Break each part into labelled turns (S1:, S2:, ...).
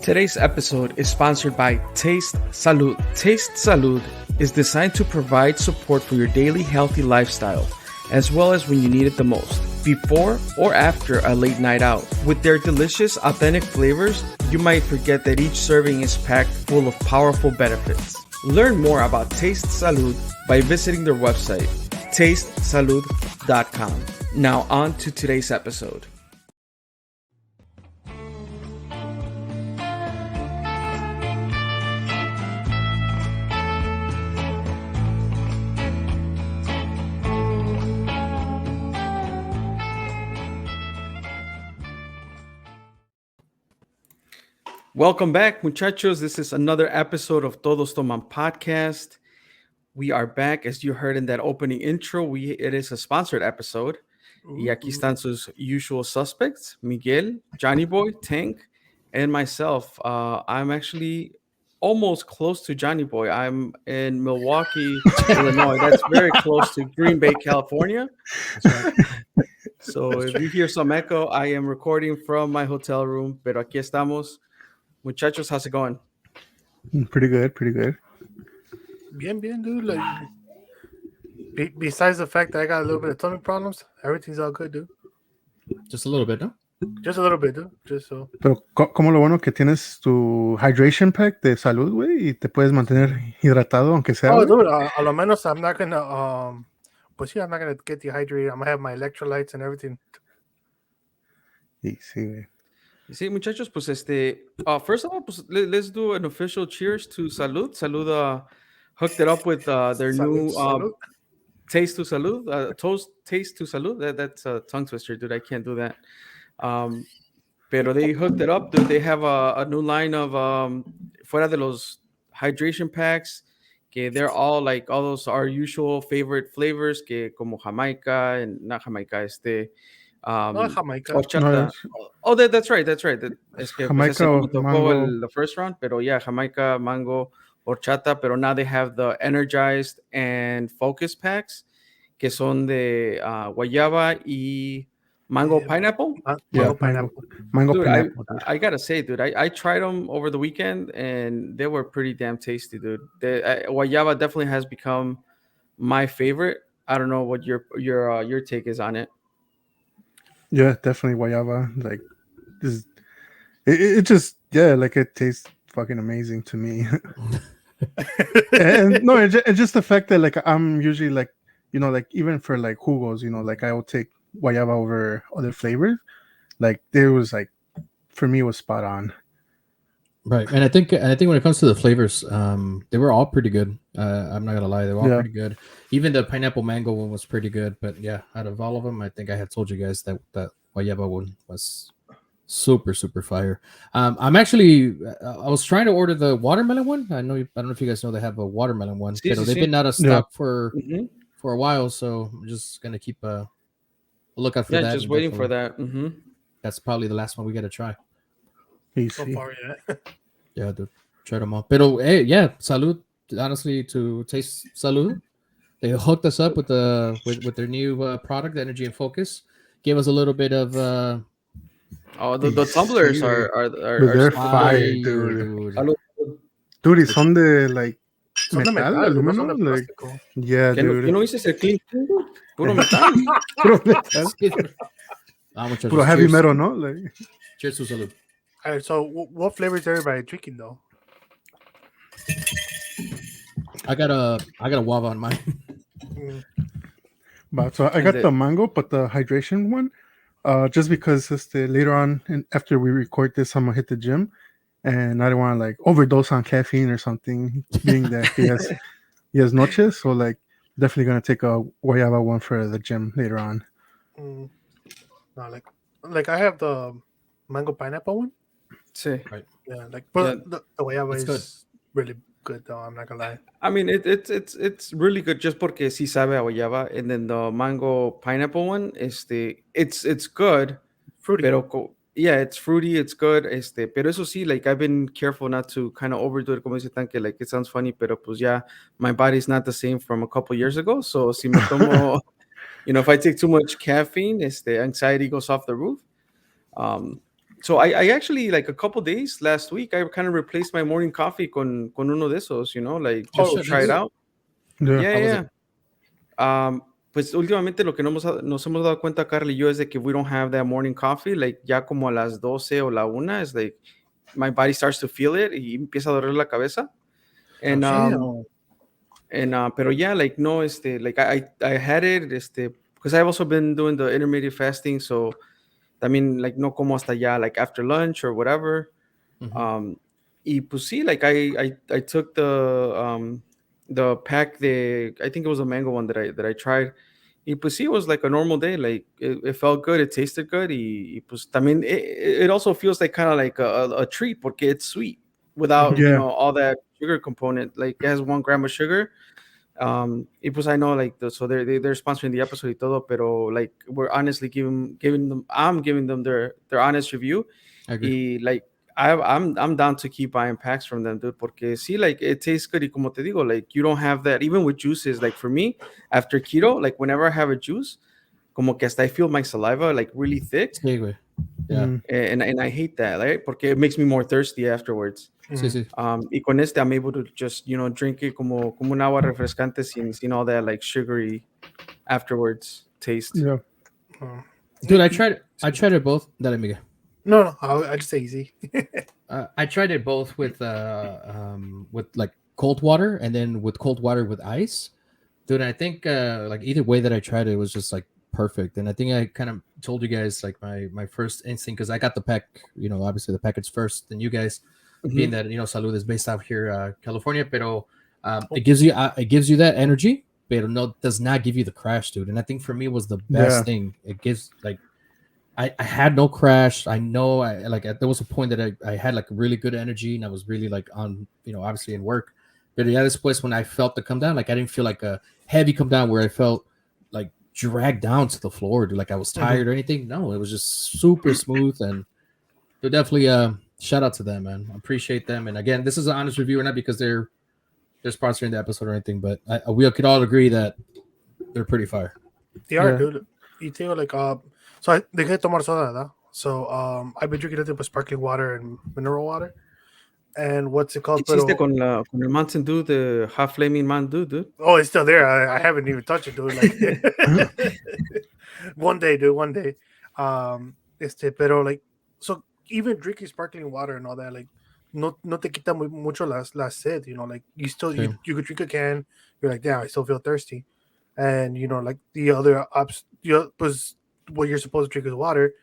S1: Today's episode is sponsored by Taste Salud. Taste Salud is designed to provide support for your daily healthy lifestyle, as well as when you need it the most, before or after a late night out. With their delicious, authentic flavors, you might forget that each serving is packed full of powerful benefits. Learn more about Taste Salud by visiting their website, tastesalud.com. Now on to today's episode. Welcome back, muchachos. This is another episode of Todos Toman podcast. We are back, as you heard in that opening intro. It is a sponsored episode. Y aquí están sus usual suspects: Miguel, Johnny Boy, Tank, and myself. I'm actually almost close to Johnny Boy. I'm in Milwaukee, Illinois. That's very close to Green Bay, California. That's right. So if you hear some echo, I am recording from my hotel room. Pero aquí estamos. Muchachos, how's it going?
S2: Pretty good.
S3: Bien, dude. Like, besides the fact that I got a little bit of tummy problems, everything's all good, dude.
S4: Just a little bit, ¿no?
S3: Just a little bit, dude. Just so.
S2: Pero como lo bueno que tienes tu hydration pack de salud, güey, y te puedes mantener hidratado aunque sea.
S3: Oh, dude, a lo menos I'm not gonna pues yeah, I'm not gonna get dehydrated. I'm gonna have my electrolytes and everything.
S2: Sí, güey.
S1: Sí, muchachos, pues first of all, pues let's do an official cheers to Salud. Salud hooked it up with their new Taste to Salud, Taste to Salud. That's a tongue twister, dude. I can't do that. Pero they hooked it up, dude. They have a new line of fuera de los hydration packs, que they're all like all those our usual favorite flavors, que como Jamaica and not Jamaica,
S3: no, Jamaica.
S1: Horchata. No, that's right. Es que
S2: Jamaica
S1: pues tocó
S2: mango.
S1: the first round, pero yeah, Jamaica, mango, horchata, pero now they have the energized and focus packs, que son de guayaba y mango pineapple.
S2: Mango
S1: Dude,
S2: pineapple.
S1: I gotta say, dude, I tried them over the weekend and they were pretty damn tasty, dude. Guayaba definitely has become my favorite. I don't know what your take is on it.
S2: Yeah, definitely guayaba. Like, it just like it tastes fucking amazing to me. And no, it's just the fact that like I'm usually like, you know, like even for like jugos, you know, like I will take guayaba over other flavors. Like there was like, for me, it was spot on.
S4: Right, and I think when it comes to the flavors, they were all pretty good. I'm not gonna lie, they were all pretty good. Even the pineapple mango one was pretty good. But yeah, out of all of them, I think I had told you guys that guayaba one was super fire. I'm actually I was trying to order the watermelon one. I don't know if you guys know they have a watermelon one, but they've been out of stock for a while. So I'm just gonna keep a lookout for that.
S1: Yeah, just waiting for that. Mm-hmm.
S4: That's probably the last one we gotta try.
S3: So far, yeah.
S4: Yeah, dude. Try them all. Pero, hey, yeah, Salud. Honestly, to Taste Salud, they hooked us up with their new product, Energy and Focus. Gave us a little bit of.
S1: The tumblers are
S2: fire, dude. Dude, it's on the like metal, aluminum, like yeah, dude.
S1: ¿Qué no dices el clean? Puro metal.
S2: Puro heavy metal, no? Like.
S4: Cheers to Salud.
S3: All right, so what flavor is everybody drinking though?
S4: I got a guava on mine.
S2: But so I got the mango, but the hydration one, just because later on and after we record this, I'm gonna hit the gym, and I don't want to like overdose on caffeine or something. Being that he has noches, so like definitely gonna take a guayaba one for the gym later on.
S3: No, like I have the mango pineapple one.
S1: Sí.
S4: Right.
S3: Yeah, like but the guayaba is really good though. I'm not gonna lie.
S1: I mean, it's really good just porque sí sabe a guayaba, and then the mango pineapple one, it's good,
S3: Fruity.
S1: Pero it's fruity, it's good, pero eso sí, like I've been careful not to kind of overdo it, como dice Tanque, like it sounds funny, pero pues yeah, my body's not the same from a couple years ago, so si me tomo, if I take too much caffeine, anxiety goes off the roof. So I actually like a couple days last week I kind of replaced my morning coffee con uno de esos, like
S4: Oh,
S1: just to
S4: shit,
S1: try it
S4: nice.
S1: out.
S2: Yeah.
S1: Yeah,
S4: How was
S1: yeah.
S4: it?
S1: Pues últimamente lo que nos hemos dado cuenta, Carly y yo, es de que we don't have that morning coffee, like ya como a las 12 o la 1, es like my body starts to feel it y empieza a doler la cabeza. And
S3: Damn.
S1: pero yeah, like no, like I had it, because I've also been doing the intermittent fasting, so I mean, like no como hasta ya, like after lunch or whatever.
S4: Mhm.
S1: Y pues sí, like I took the pack, I think it was a mango one that I tried. Y pues sí, it was like a normal day. Like it felt good, it tasted good. Y pues también it also feels like kind of like a treat porque it's sweet without
S2: Yeah.
S1: all that sugar component. Like it has 1 gram of sugar. Y pues I know like so they're sponsoring the episode y todo, pero like we're honestly I'm giving them their honest review.
S4: I agree.
S1: Y like I'm down to keep buying packs from them, dude, porque sí, like it tastes good. Y como te digo, like you don't have that even with juices. Like for me, after keto, like whenever I have a juice, como que hasta I feel my saliva like really thick,
S4: Sí, güey. Yeah.
S2: Mm.
S1: and I hate that, right? Porque it makes me more thirsty afterwards.
S4: Sí, sí.
S1: Y con I'm able to just drink it como un agua refrescante sin all that like sugary afterwards taste.
S2: Yeah.
S4: Dude, I tried it both. Dale, Miguel.
S3: No, I just say easy.
S4: I tried it both with like cold water and then with cold water with ice. Dude, I think like either way that I tried it was just like perfect. And I think I kind of told you guys like my first instinct, because I got the pack, obviously the package first, and you guys being that Salud is based out here, California, pero it gives you that energy, but no, does not give you the crash, dude. And I think for me was the best
S2: Yeah.
S4: thing. It gives like I had no crash. I know there was a point that I had like really good energy and I was really like on, obviously in work. But yeah, this place when I felt the come down, like I didn't feel like a heavy come down where I felt like dragged down to the floor, dude, like I was tired or anything. No, it was just super smooth, and they're definitely shout out to them, man. I appreciate them. And again, this is an honest review, not because they're sponsoring the episode or anything, but we could all agree that they're pretty fire.
S3: They are,
S2: Yeah.
S3: dude. You think like so I dejé de tomar soda, ¿verdad? So I've been drinking nothing but sparkling water and mineral water. And what's it called?
S1: Hiciste
S3: Pero,
S1: con el Mountain Dew, the half flaming Mountain Dew, dude.
S3: oh, it's still there. I haven't even touched it, dude. Like one day, dude. One day. Pero like, so even drinking sparkling water and all that, like, no te quita mucho la sed. Like you still you could drink a can. You're like, damn, I still feel thirsty. And like the other pues what you're supposed to drink is water.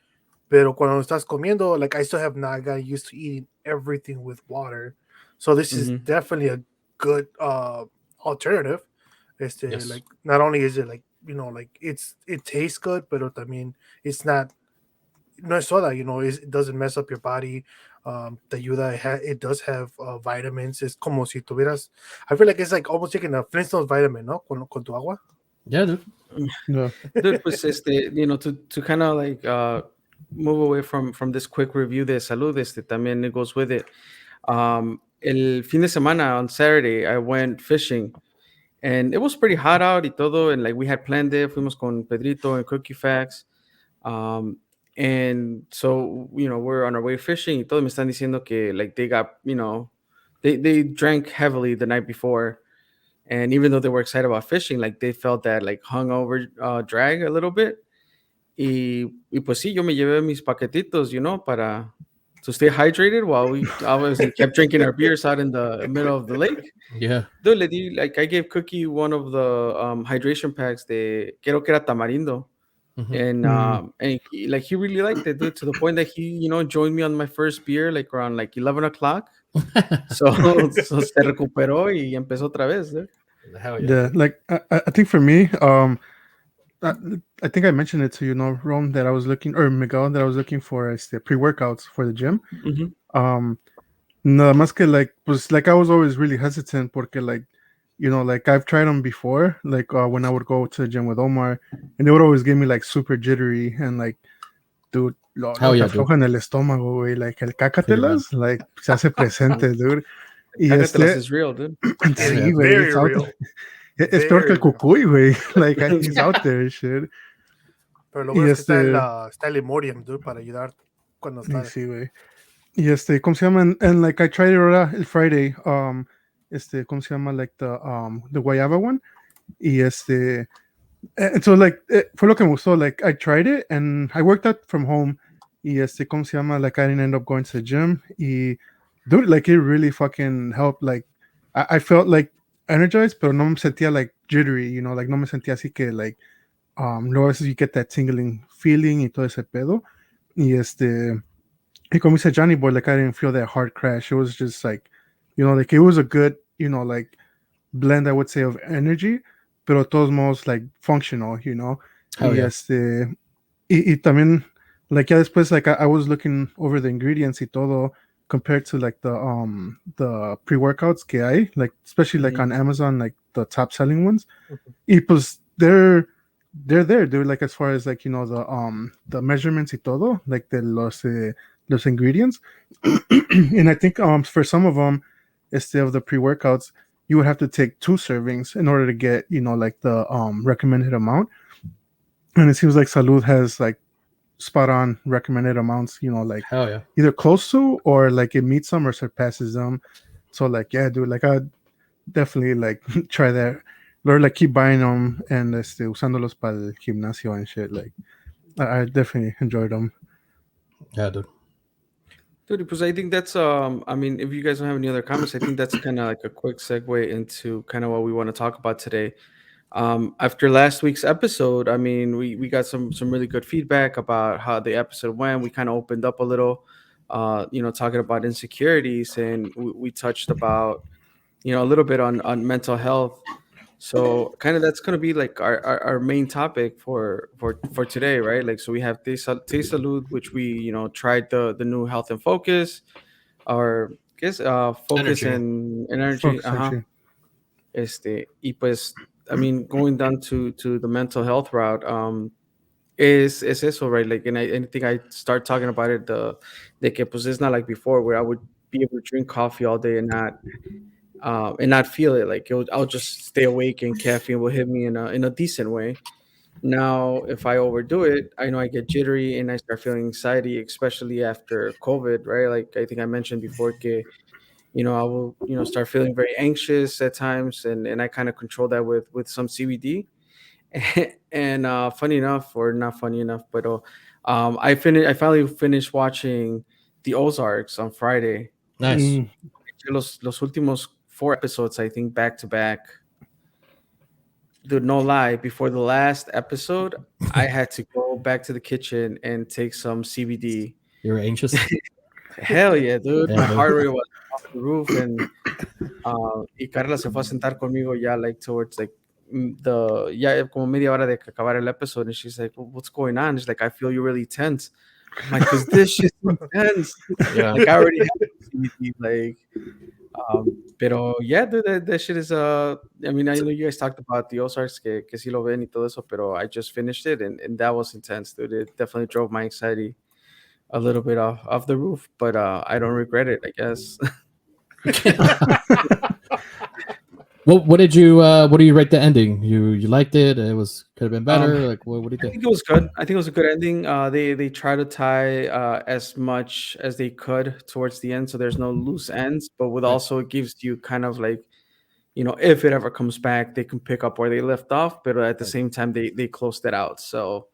S3: Pero cuando estás comiendo, like I still have not got used to eating everything with water. So this is definitely a good alternative.
S4: Yes.
S3: Like not only is it like like it tastes good, but I mean it's not no es soda, it doesn't mess up your body. Te ayuda, it does have vitamins. Es como si tuvieras, I feel like it's like almost taking a Flintstones vitamin, ¿no? Con tu agua.
S4: Yeah, dude.
S2: Yeah.
S1: Dude, pues to kind of like move away from this quick review de salud, también it goes with it. El fin de semana on Saturday I went fishing and it was pretty hot out y todo, and like we had planned it. Fuimos con Pedrito and Cookie Facts. And so we're on our way fishing y todo. Me están diciendo que like they got they drank heavily the night before. And even though they were excited about fishing, like they felt that like hungover drag a little bit. Y pues sí, yo me llevé mis paquetitos, para to stay hydrated while we obviously kept drinking our beers out in the middle of the lake.
S4: Yeah.
S1: Dude, like I gave Cookie one of the hydration packs de creo que era tamarindo. And he really liked it, dude, to the point that he joined me on my first beer like around like 11 o'clock. So se recuperó y empezó otra vez, dude.
S4: Hell yeah.
S2: Yeah, like I think for me, I think I mentioned it to Rome, that I was looking, or Miguel, that I was looking for pre-workouts for the gym. Nada más que like I was always really hesitant porque like like I've tried them before, like when I would go to the gym with Omar, and they would always give me like super jittery and like, dude, lo te afloja en el estómago, güey, like el cácatelas, like se hace presente, dude.
S1: Y cácatelas is real, dude.
S2: Sí, güey,
S3: very real.
S2: Es peor que el cucuy, güey. Like he's out there, shit.
S3: Pero lo bueno es que está el Imodium, dude, para ayudar cuando
S2: Y
S3: está.
S2: sí, güey. Y ¿cómo se llama? And like I tried it ahora el Friday. ¿Cómo se llama? Like the guayaba one. Y and so like fue lo que me gustó. Like I tried it and I worked out from home. Y ¿cómo se llama? Like I didn't end up going to the gym. Y dude, like it really fucking helped. Like I felt like energized, pero no me sentía like jittery, you know, like no me sentía así que like luego a veces you get that tingling feeling y todo ese pedo. Y y como dice Johnny Boy, like I didn't feel that hard crash. It was just like, you know, like it was a good, you know, like blend, I would say, of energy, pero de todos modos, like functional, you know.
S4: Oh,
S2: Y
S4: yeah.
S2: y también, like ya después, like I was looking over the ingredients y todo compared to like the pre-workouts que hay, like especially like on Amazon, like the top selling ones. Y pues they're there, dude. Like as far as like, you know, the measurements y todo, like de los ingredients. And I think for some of them, of the pre-workouts, you would have to take 2 servings in order to get, you know, like the recommended amount. And it seems like Salud has like spot on recommended amounts, you know, like
S4: Hell yeah.
S2: either close to or like it meets them or surpasses them. So like, yeah, dude, like I'd definitely like try that. Or like keep buying them and usándolos para el gimnasio and shit. Like I definitely enjoyed them.
S4: Yeah, dude.
S1: Dude, because I think that's I mean, if you guys don't have any other comments, I think that's kind of like a quick segue into kind of what we want to talk about today. After last week's episode, I mean, we got some really good feedback about how the episode went. We kind of opened up a little, you know, talking about insecurities, and we touched about, you know, a little bit on mental health. So kind of that's gonna be like our main topic for today, right? Like, so we have Te Salud, which we, you know, tried the new health and focus, or I guess focus
S4: Energy.
S1: and energy.
S2: Focus energy.
S1: Y pues, I mean, going down to the mental health route, is eso, right? Like, and I think I start talking about it, de que pues it's not like before where I would be able to drink coffee all day and not feel it. Like I'll just stay awake and caffeine will hit me in a decent way. Now, if I overdo it, I know I get jittery and I start feeling anxiety, especially after COVID, right? Like I think I mentioned before, que, you know, I will, you know, start feeling very anxious at times, and I kind of control that with some CBD. And funny enough, or not funny enough, but I finally finished watching the Ozarks on Friday.
S4: Nice.
S1: Los últimos 4 episodes, I think, back to back. Dude, no lie. Before the last episode, I had to go back to the kitchen and take some CBD.
S4: You were anxious?
S1: Hell yeah, dude.
S4: Yeah,
S1: My
S4: dude.
S1: heart rate was off the roof, and y Carla se fue a sentar conmigo ya, like towards like ya como media hora de que acabar el episode, and she's like, well, "What's going on?" She's like, "I feel you really tense." I'm like, "Cause this shit's intense."
S4: Yeah.
S1: Like I already have CBD, like. Pero yeah, dude, that shit is I mean, I know you guys talked about the Ozarks, que sí lo ven y todo eso, pero I just finished it, and that was intense, dude. It definitely drove my anxiety a little bit off the roof, but I don't regret it, I guess.
S4: What did you what do you rate the ending? You liked it? It was could have been better. Like what do you
S1: I
S4: think?
S1: think it was good. I think it was a good ending. They try to tie as much as they could towards the end, so there's no loose ends. But with also it gives you kind of like, you know, if it ever comes back, they can pick up where they left off. But at the same time, they closed it out. So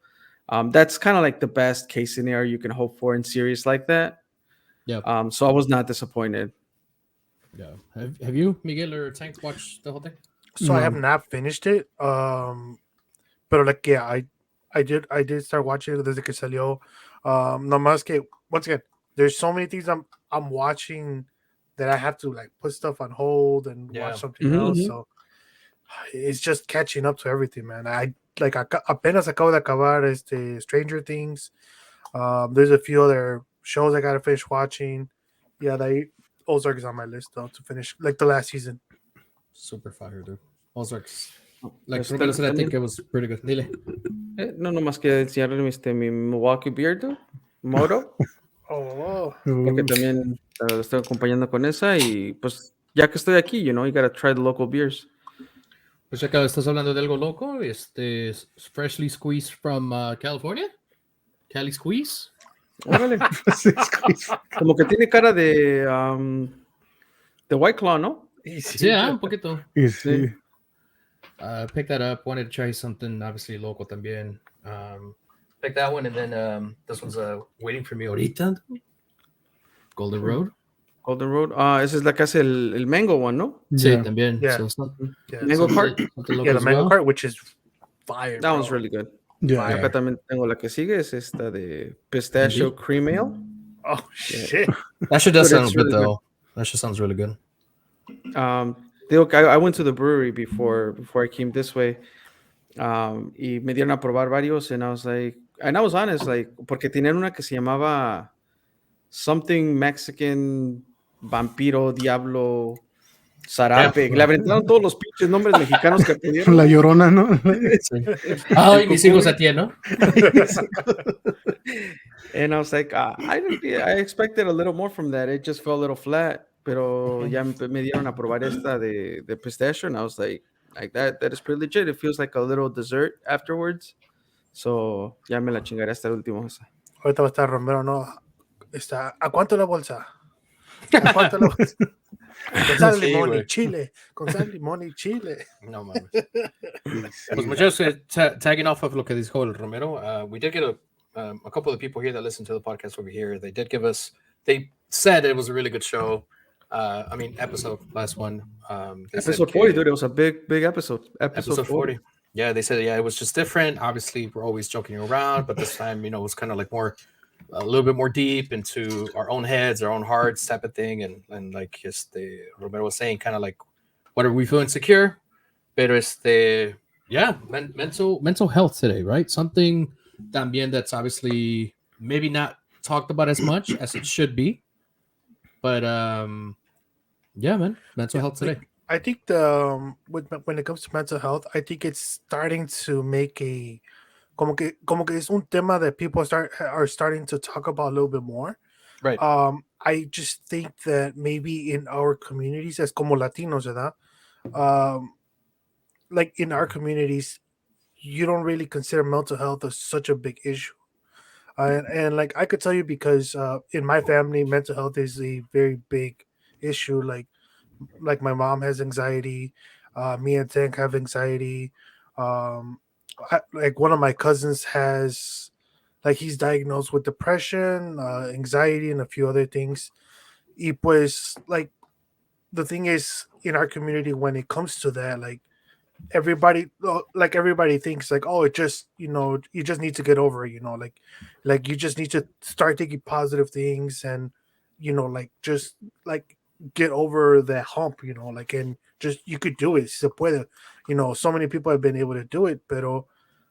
S1: that's kind of like the best case scenario you can hope for in series like that.
S4: Yeah.
S1: So I was not disappointed.
S4: Yeah. Have you, Miguel or Tank, watched the whole thing?
S3: So I have
S2: No.
S3: not finished it. But like yeah, I did start watching it desde que salió. No más que once again, there's so many things I'm watching that I have to like put stuff on hold and
S4: Yeah.
S3: watch something
S1: Mhm,
S3: else.
S1: mhm.
S3: So it's just catching up to everything, man. I like apenas acabo de acabar Stranger Things. There's a few other shows I gotta finish watching. Yeah, Ozark is on my list though to finish like the last season.
S4: Super fire, dude. Ozarks. Like
S1: Este,
S4: Romero said, I think
S1: también,
S4: it was pretty good. Dile.
S1: no nomás que enseñarle mi Milwaukee Beard, dude, Moto.
S3: Oh,
S1: Porque también lo estoy acompañando con esa y pues ya que estoy aquí, you know, you gotta try the local beers.
S4: Pues acá estás hablando de algo loco. Freshly squeezed from California. Cali Squeeze.
S1: Órale.
S2: Six.
S1: Como que tiene cara de White Claw, ¿no?
S3: Y sí,
S4: Sí, un poquito.
S2: Y
S1: Sí.
S2: sí.
S4: Picked that up. Wanted to try something obviously local también. Picked that one, and then this one's waiting for me ahorita. Golden Road.
S1: Golden Road. Esa es la que hace el Mango one, ¿no?
S4: Sí,
S2: Yeah.
S4: también.
S3: Yeah.
S4: So it's not
S3: yeah,
S1: Mango
S3: so-
S1: Cart.
S4: something local
S3: yeah, the
S4: as
S3: mango
S4: well.
S3: cart, which is fire.
S1: That
S3: bro.
S1: one's really good.
S2: Yeah.
S1: Acá también tengo la que sigue, es esta de Pistachio
S4: Indeed.
S1: Cream Ale.
S3: Oh shit!
S4: That shit does
S1: But
S4: sound
S1: it's
S4: good
S1: really
S4: though. That shit sounds really good.
S1: Digo que I went to the brewery before I came this way. Y me dieron a probar varios, and I was like, and I was honest, like, porque tenían una que se llamaba something Mexican, vampiro, diablo, zarape. Le aventaron todos los pinches nombres mexicanos que pudieron.
S2: La Llorona, ¿no?
S4: Sí. Ay, mis hijos a ti, ¿no?
S1: And I was like, I expected a little more from that. It just felt a little flat. Pero ya me dieron a probar esta de pistachio, and I was like that is pretty legit. It feels like a little dessert afterwards. So ya me la chingaré hasta el último.
S3: Ahorita va a estar Romero, ¿no? Está, ¿a cuánto la bolsa? ¿A cuánto la bolsa? Con sal,
S4: Sí,
S3: limón y
S4: güey.
S3: chile. Con sal, limón y chile.
S4: No mames. Pues muchachos, tagging off of lo que dijo el Romero, we did get a couple of people here that listen to the podcast over here. They did give us, they said it was a really good show. I mean, episode, last one. They said,
S1: Episode 40, dude. It was a big episode.
S4: episode 40. Yeah, they said, yeah, it was just different. Obviously, we're always joking around, but this time, it was kind of like more, a little bit more deep into our own heads, our own hearts type of thing. And like Romero was saying, kind of like, what are we feeling secure? Pero yeah, mental health today, right? Something también that's obviously maybe not talked about as much as it should be. But yeah, man, mental health today.
S3: I think when it comes to mental health, I think it's starting to make como que es un tema that people are starting to talk about a little bit more.
S4: Right.
S3: I just think that maybe in our communities, as como Latinos, ¿verdad? Like in our communities, you don't really consider mental health as such a big issue. And like I could tell you because in my family, mental health is a very big issue. Like my mom has anxiety, me and Tank have anxiety. Like one of my cousins has, like he's diagnosed with depression, anxiety, and a few other things. Y pues, like the thing is, in our community, when it comes to that, like everybody thinks like, oh, it just you just need to get over it, like you just need to start thinking positive things, and like just like get over that hump, like, and just you could do it, se puede. So many people have been able to do it, pero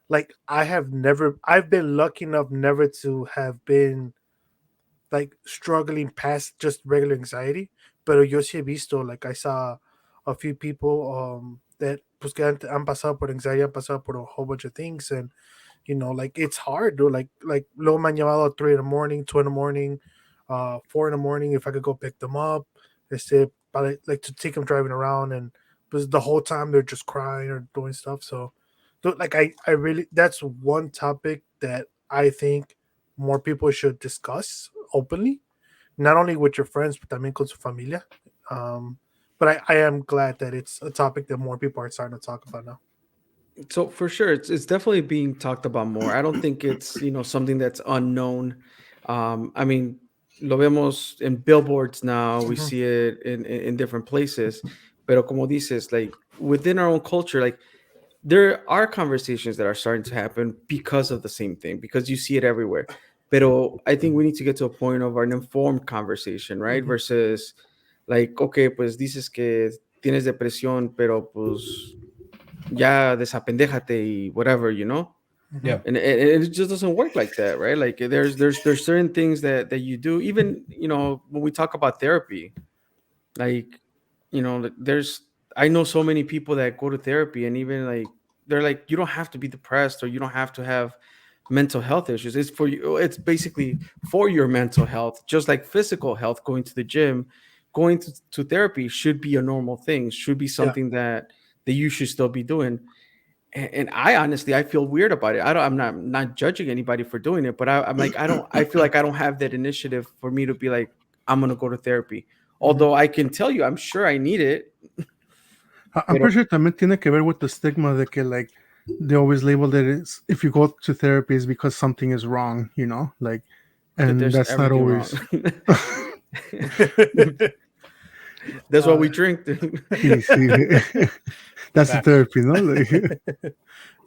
S3: like I've been lucky enough never to have been like struggling past just regular anxiety. Pero yo sí he visto, like I saw a few people that pues que han pasado por anxiety, han pasado por a whole bunch of things, and like it's hard, dude. Like luego me han llamado at 3 in the morning, 2 in the morning, 4 in the morning if I could go pick them up. But like to take them driving around, and because the whole time they're just crying or doing stuff. So dude, like I really, that's one topic that I think more people should discuss openly, not only with your friends, but también con su familia. But I am glad that it's a topic that more people are starting to talk about now.
S1: So for sure, it's definitely being talked about more. I don't think it's something that's unknown. I mean, lo vemos in billboards now. We see it in different places. Pero como dices, like within our own culture, like there are conversations that are starting to happen because of the same thing, because you see it everywhere. Pero I think we need to get to a point of an informed conversation, right? Versus like, okay, pues dices que tienes depresión, pero pues ya desapendéjate y whatever,
S4: Yeah.
S1: and it just doesn't work like that, right? Like there's certain things that you do, even when we talk about therapy, like there's I know so many people that go to therapy, and even like they're like, you don't have to be depressed or you don't have to have mental health issues. It's for you. It's basically for your mental health, just like physical health. Going to the gym, going to therapy should be a normal thing, should be something that you should still be doing. And I honestly, I feel weird about it. I'm not judging anybody for doing it, but I'm like, I feel like I don't have that initiative for me to be like, I'm gonna go to therapy. Although I can tell you, I'm sure I need it.
S2: I'm pretty sure también tiene que ver with the stigma de que like they always label that it's if you go to therapy is because something is wrong, you know, like, and
S1: There's
S2: that's not
S1: everything wrong.
S2: always.
S1: That's why we drink.
S2: That's the therapy, no? Like,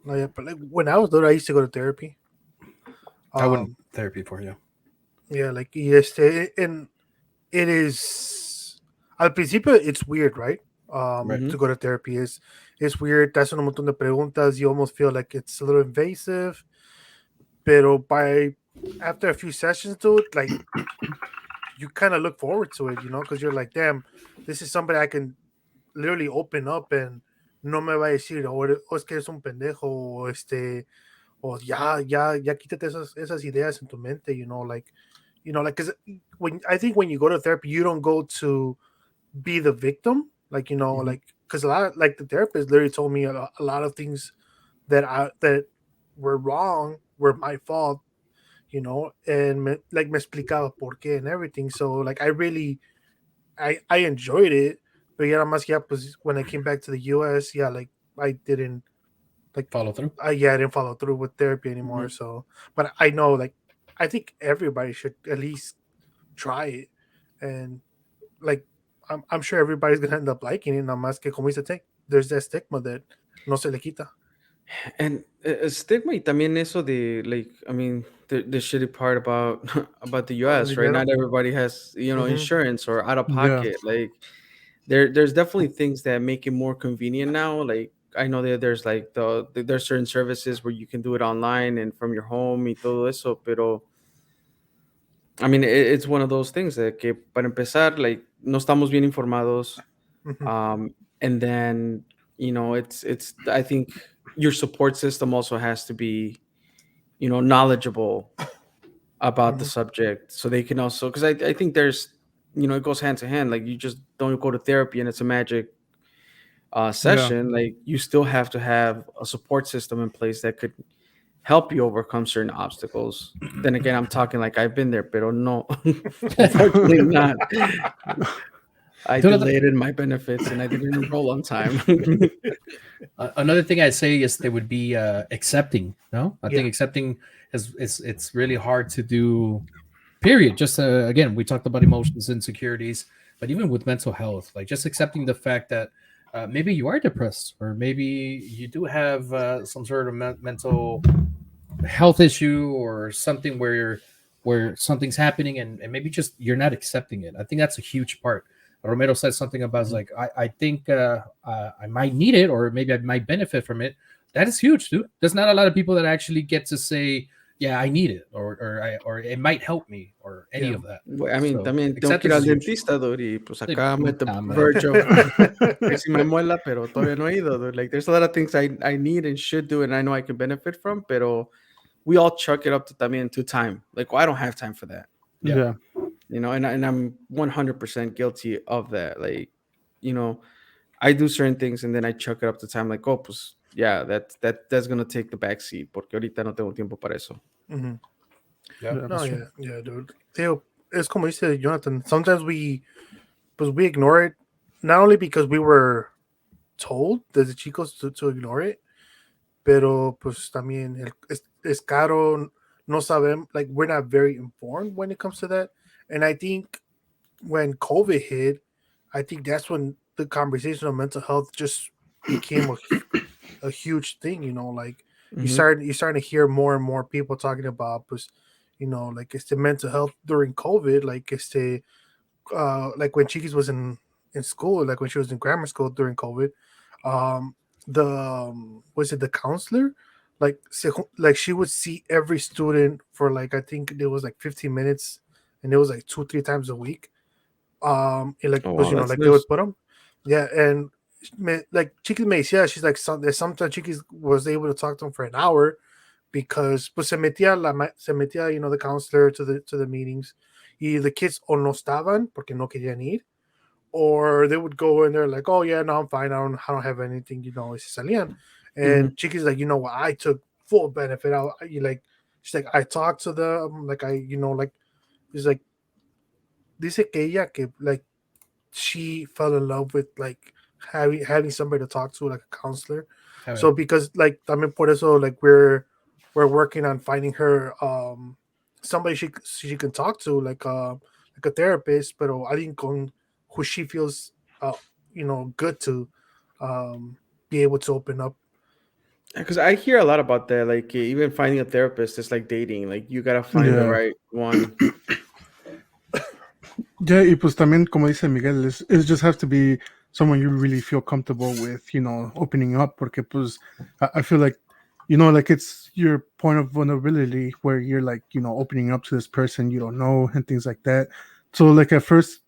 S3: No, yeah, but like when I was little, I used to go to therapy.
S4: I wouldn't therapy for you.
S3: Yeah, like and it is al principio it's weird, right? To go to therapy is weird. That's un montón de preguntas. You almost feel like it's a little invasive. Pero after a few sessions, dude, like you kind of look forward to it, you know, because you're like, damn, this is somebody I can literally open up and no me va a decir, es que es un pendejo, o ya quítate esas ideas en tu mente, you know, like, because when you go to therapy, you don't go to be the victim, like, you know, like, because a lot, like the therapist literally told me a lot of things that were wrong were my fault, you know, and me explicaba por qué and everything. So like I enjoyed it, but yeah, más ya pues when I came back to the US, yeah, like I didn't like
S4: Follow through.
S3: I didn't follow through with therapy anymore. So, but I know, like, I think everybody should at least try it, and like I'm sure everybody's gonna end up liking it. Nada más que como dice Tank, there's that stigma that no se le quita.
S1: And stigma y también eso de like, I mean, the shitty part about about the US, right? Not everybody has, you know, insurance or out of pocket. Like there's definitely things that make it more convenient now. Like I know that there's like there's certain services where you can do it online and from your home y todo eso, pero I mean, it's one of those things that que para empezar, like no estamos bien informados. And then, you know, it's I think your support system also has to be, you know, knowledgeable about the subject so they can also, because I think there's, you know, it goes hand to hand. Like you just don't go to therapy and it's a magic session. Like you still have to have a support system in place that could help you overcome certain obstacles. Then again, I'm talking like I've been there, pero no, unfortunately not. I delayed my benefits and I didn't enroll on time.
S4: Another thing I'd say is they would be accepting. No, I think accepting it's really hard to do. Period. Just again, we talked about emotions, insecurities, but even with mental health, like just accepting the fact that maybe you are depressed or maybe you do have some sort of mental health issue or something where something's happening and maybe just you're not accepting it. I think that's a huge part. Romero said something about like I think I might need it or maybe I might benefit from it. That is huge, dude. There's not a lot of people that actually get to say, yeah, I need it or it might help me or any of that.
S1: I mean, también tengo que ir al dentista, dude, y pues acá I'm at the verge of fixing my muela, pero todavía no he ido, dude. Like there's a lot of things I need and should do and I know I can benefit from, pero we all chuck it up to time. Like, well, I don't have time for that.
S2: Yeah.
S1: You know, and I'm 100% guilty of that. Like, you know, I do certain things and then I chuck it up to time. Like, oh, pues, yeah, that's gonna take the back seat porque ahorita no tengo tiempo para eso.
S3: Yeah, dude. Es como dice Jonathan. Sometimes we ignore it, not only because we were told desde chicos to ignore it, pero pues también es caro. No sabemos, like we're not very informed when it comes to that. And I think when COVID hit, I think that's when the conversation of mental health just became a huge thing. You know, like you're starting to hear more and more people talking about, you know, like it's the mental health during COVID, like it's the like when Chiquis was in school, like when she was in grammar school during COVID, was it the counselor? Like she would see every student for like I think it was like 15 minutes, and it was like 2-3 times a week. And like you know like they would put them, and like Chiquis me decía, she's like sometimes Chiquis was able to talk to him for an hour because pues se metía you know the counselor to the meetings, y the kids o no estaban porque no querían ir, or they would go in there like, oh yeah, no, I'm fine, I don't have anything, you know, y se salían. And Chiqui's like, you know what, I took full benefit. You like, she's like, I talked to them, like like, she's like, dice que ella que like she fell in love with like having somebody to talk to, like a counselor.
S4: Oh,
S3: So
S4: yeah.
S3: because like I mean por eso like we're working on finding her somebody she can talk to, like a therapist, but alguien con who she feels good to be able to open up.
S1: Because I hear a lot about that. Like even finding a therapist is like dating. Like you gotta find the
S2: Yeah.
S1: right one.
S2: Yeah, y pues también, como dice Miguel, it just has to be someone you really feel comfortable with, opening up, porque pues I feel like, like it's your point of vulnerability where you're like, opening up to this person you don't know and things like that. So like at first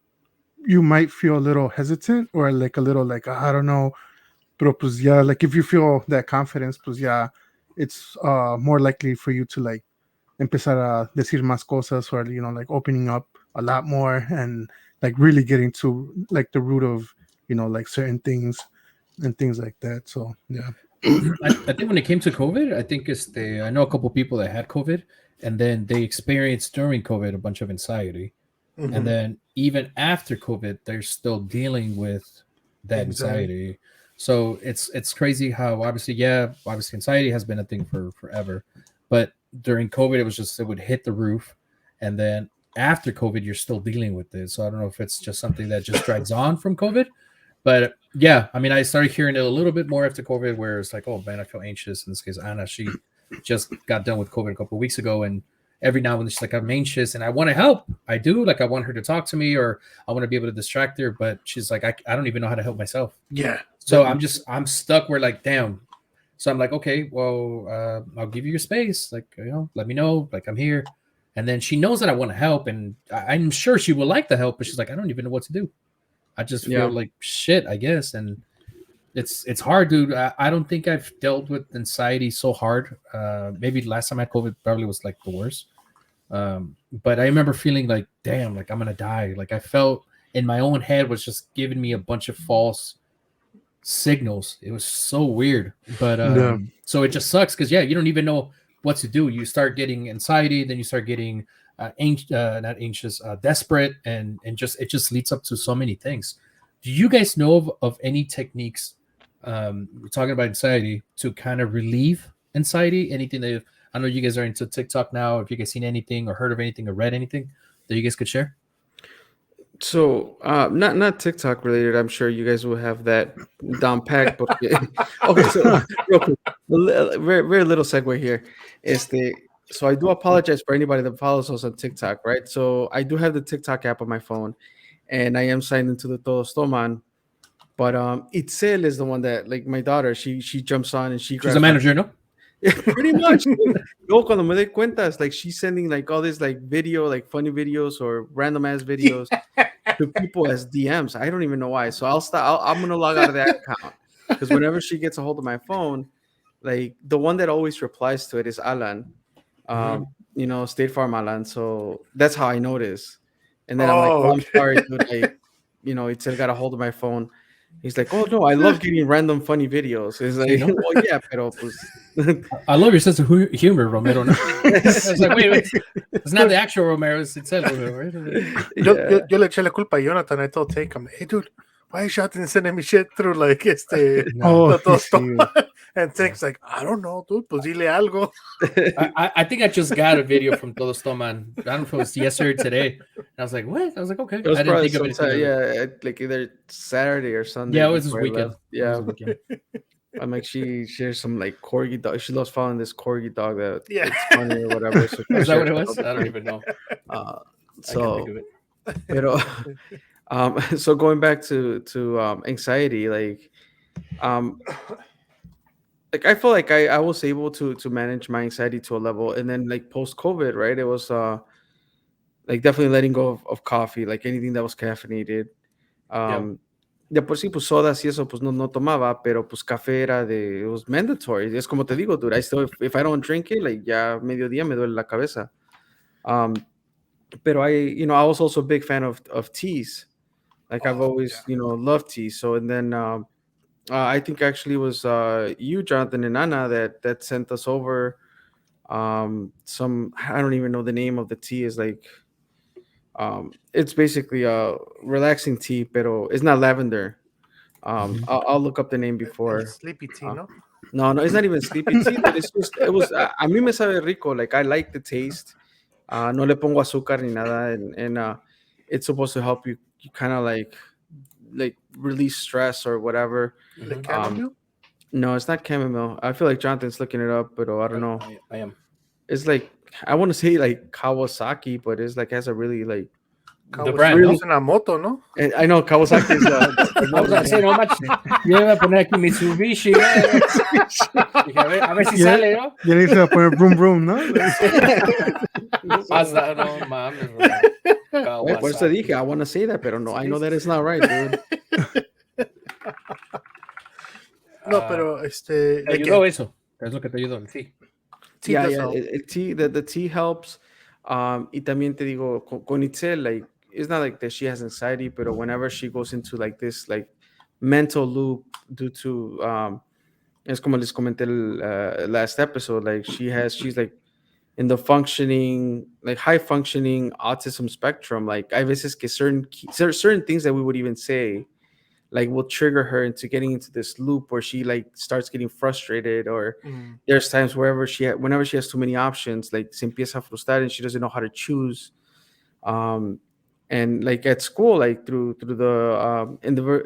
S2: you might feel a little hesitant or like a little like, I don't know, pero pues yeah, like if you feel that confidence, pues yeah, it's more likely for you to like empezar a decir más cosas or like opening up a lot more and like really getting to like the root of like certain things and things like that. So yeah.
S4: I think when it came to COVID, I think I know a couple people that had COVID, and then they experienced during COVID a bunch of anxiety, and then even after COVID, they're still dealing with that anxiety. So it's crazy how obviously anxiety has been a thing for forever, but during COVID it would hit the roof, and then after COVID you're still dealing with it. So I don't know if it's just something that just drags on from COVID, but yeah, I mean I started hearing it a little bit more after COVID, where it's like, oh man, I feel anxious. In this case, Anna, she just got done with COVID a couple of weeks ago, and every now and then she's like, I'm anxious and I want to help. I do, like I want her to talk to me or I want to be able to distract her, but she's like, I don't even know how to help myself.
S3: Yeah.
S4: So I'm stuck where like, damn. So I'm like, okay, well, I'll give you your space. Like, let me know, like I'm here. And then she knows that I want to help, and I'm sure she will like the help, but she's like, I don't even know what to do. I just feel like shit, I guess. And it's hard, dude. I don't think I've dealt with anxiety so hard. Maybe last time I had COVID probably was like the worst. But I remember feeling like, damn, like I'm gonna die. Like I felt in my own head was just giving me a bunch of false signals. It was so weird. But so it just sucks because you don't even know what to do. You start getting anxiety, then you start getting not anxious, desperate, and just it just leads up to so many things. Do you guys know of any techniques? We're talking about anxiety to kind of relieve anxiety. Anything that I know you guys are into TikTok now. If you guys seen anything or heard of anything or read anything that you guys could share?
S1: So not TikTok related. I'm sure you guys will have that down packed. But okay, so real quick, very very little segue here. So I do apologize for anybody that follows us on TikTok, right? So I do have the TikTok app on my phone, and I am signed into the Todos Toman. But Itzel is the one that, like, my daughter, she jumps on and
S4: she's a manager, no?
S1: Yeah, pretty much. No, cuando me doy cuenta, it's like she's sending like all this like video, like funny videos or random ass videos to people as DMs. I don't even know why. So I'm gonna log out of that account because whenever she gets a hold of my phone, like the one that always replies to it is Alan, State Farm Alan. So that's how I notice. And then I'm like, oh, I'm sorry, dude. Like, Itzel got a hold of my phone. He's like, oh no, I love getting random funny videos. It's like, well, yeah, pero pues.
S4: I love your sense of humor, Romero. I was like, wait, it's not the actual Romero, it's Romero, right?
S3: Yo le eché la culpa a Jonathan. I told Take him, hey dude, why you shouting sending me shit through like and Take's like, I don't know, dude, pues dile algo.
S4: I think I just got a video from Todos Toman. I don't know if it was yesterday or today. And I was like, what? I was like, okay.
S1: It was
S4: I didn't think
S1: of
S4: anything.
S1: Yeah, like either Saturday or Sunday.
S4: Yeah, it was this weekend.
S1: Yeah. I'm like, she shares some like corgi dog. She loves following this corgi dog that it's funny or whatever. So
S4: is that what it was? I don't even know.
S1: So, pero, so going back to anxiety, like I feel like I was able to manage my anxiety to a level, and then like post COVID, right? It was like definitely letting go of coffee, like anything that was caffeinated. De por sí, pues sodas y eso, pues no tomaba, pero pues café it was mandatory. Es como te digo, dude, if I don't drink it, like ya mediodía me duele la cabeza. Pero I was also a big fan of teas. Like I've always, loved tea. So, and then I think actually it was you, Jonathan and Anna, that sent us over some. I don't even know the name of the tea. Is like it's basically a relaxing tea, pero it's not lavender.
S4: Mhm.
S1: I'll look up the name
S3: El
S1: before.
S3: sleepy tea,
S1: Uh,
S3: no?
S1: no, no, it's not even sleepy tea, but it's just it was. A mí me sabe rico. Like I like the taste. No le pongo azúcar ni nada, and it's supposed to help you. You kind of like release stress or whatever.
S3: The
S4: Mhm.
S1: Um,
S3: chamomile?
S1: no, it's not chamomile. I feel like Jonathan's looking it up, but I don't know.
S4: I am.
S1: It's like I want to say like Kawasaki, but it's like has a really like
S4: The brand,
S3: Kawasaki
S1: really.
S3: es una moto, ¿no?
S1: And I know Kawasaki is the
S4: I was gonna say, no much. Yo iba a poner aquí Mitsubishi. Dije, a ver si
S2: Yeah.
S4: sale, ¿no?
S2: Ya le hice a poner broom broom, ¿no?
S4: Hasta, no mames, bro.
S1: Wait, por eso dije I want to say that, pero no, I know that it's not right, dude.
S3: No, pero
S4: Te
S3: like,
S4: ayudó eso. Es lo que te ayudó, sí.
S3: tea
S1: Yeah,
S3: does
S1: yeah,
S3: help.
S1: tea, the tea helps. Y también te digo, con Itzel, like, it's not like that she has anxiety, but whenever she goes into like this, like, mental loop due to, es como les comenté last episode, like, she's like in the functioning, like high functioning autism spectrum. Like, I veces que certain things that we would even say, like will trigger her into getting into this loop where she like starts getting frustrated, or
S3: Mm.
S1: there's times whenever she has too many options, like se empieza a frustrar and she doesn't know how to choose. um and like at school, like through the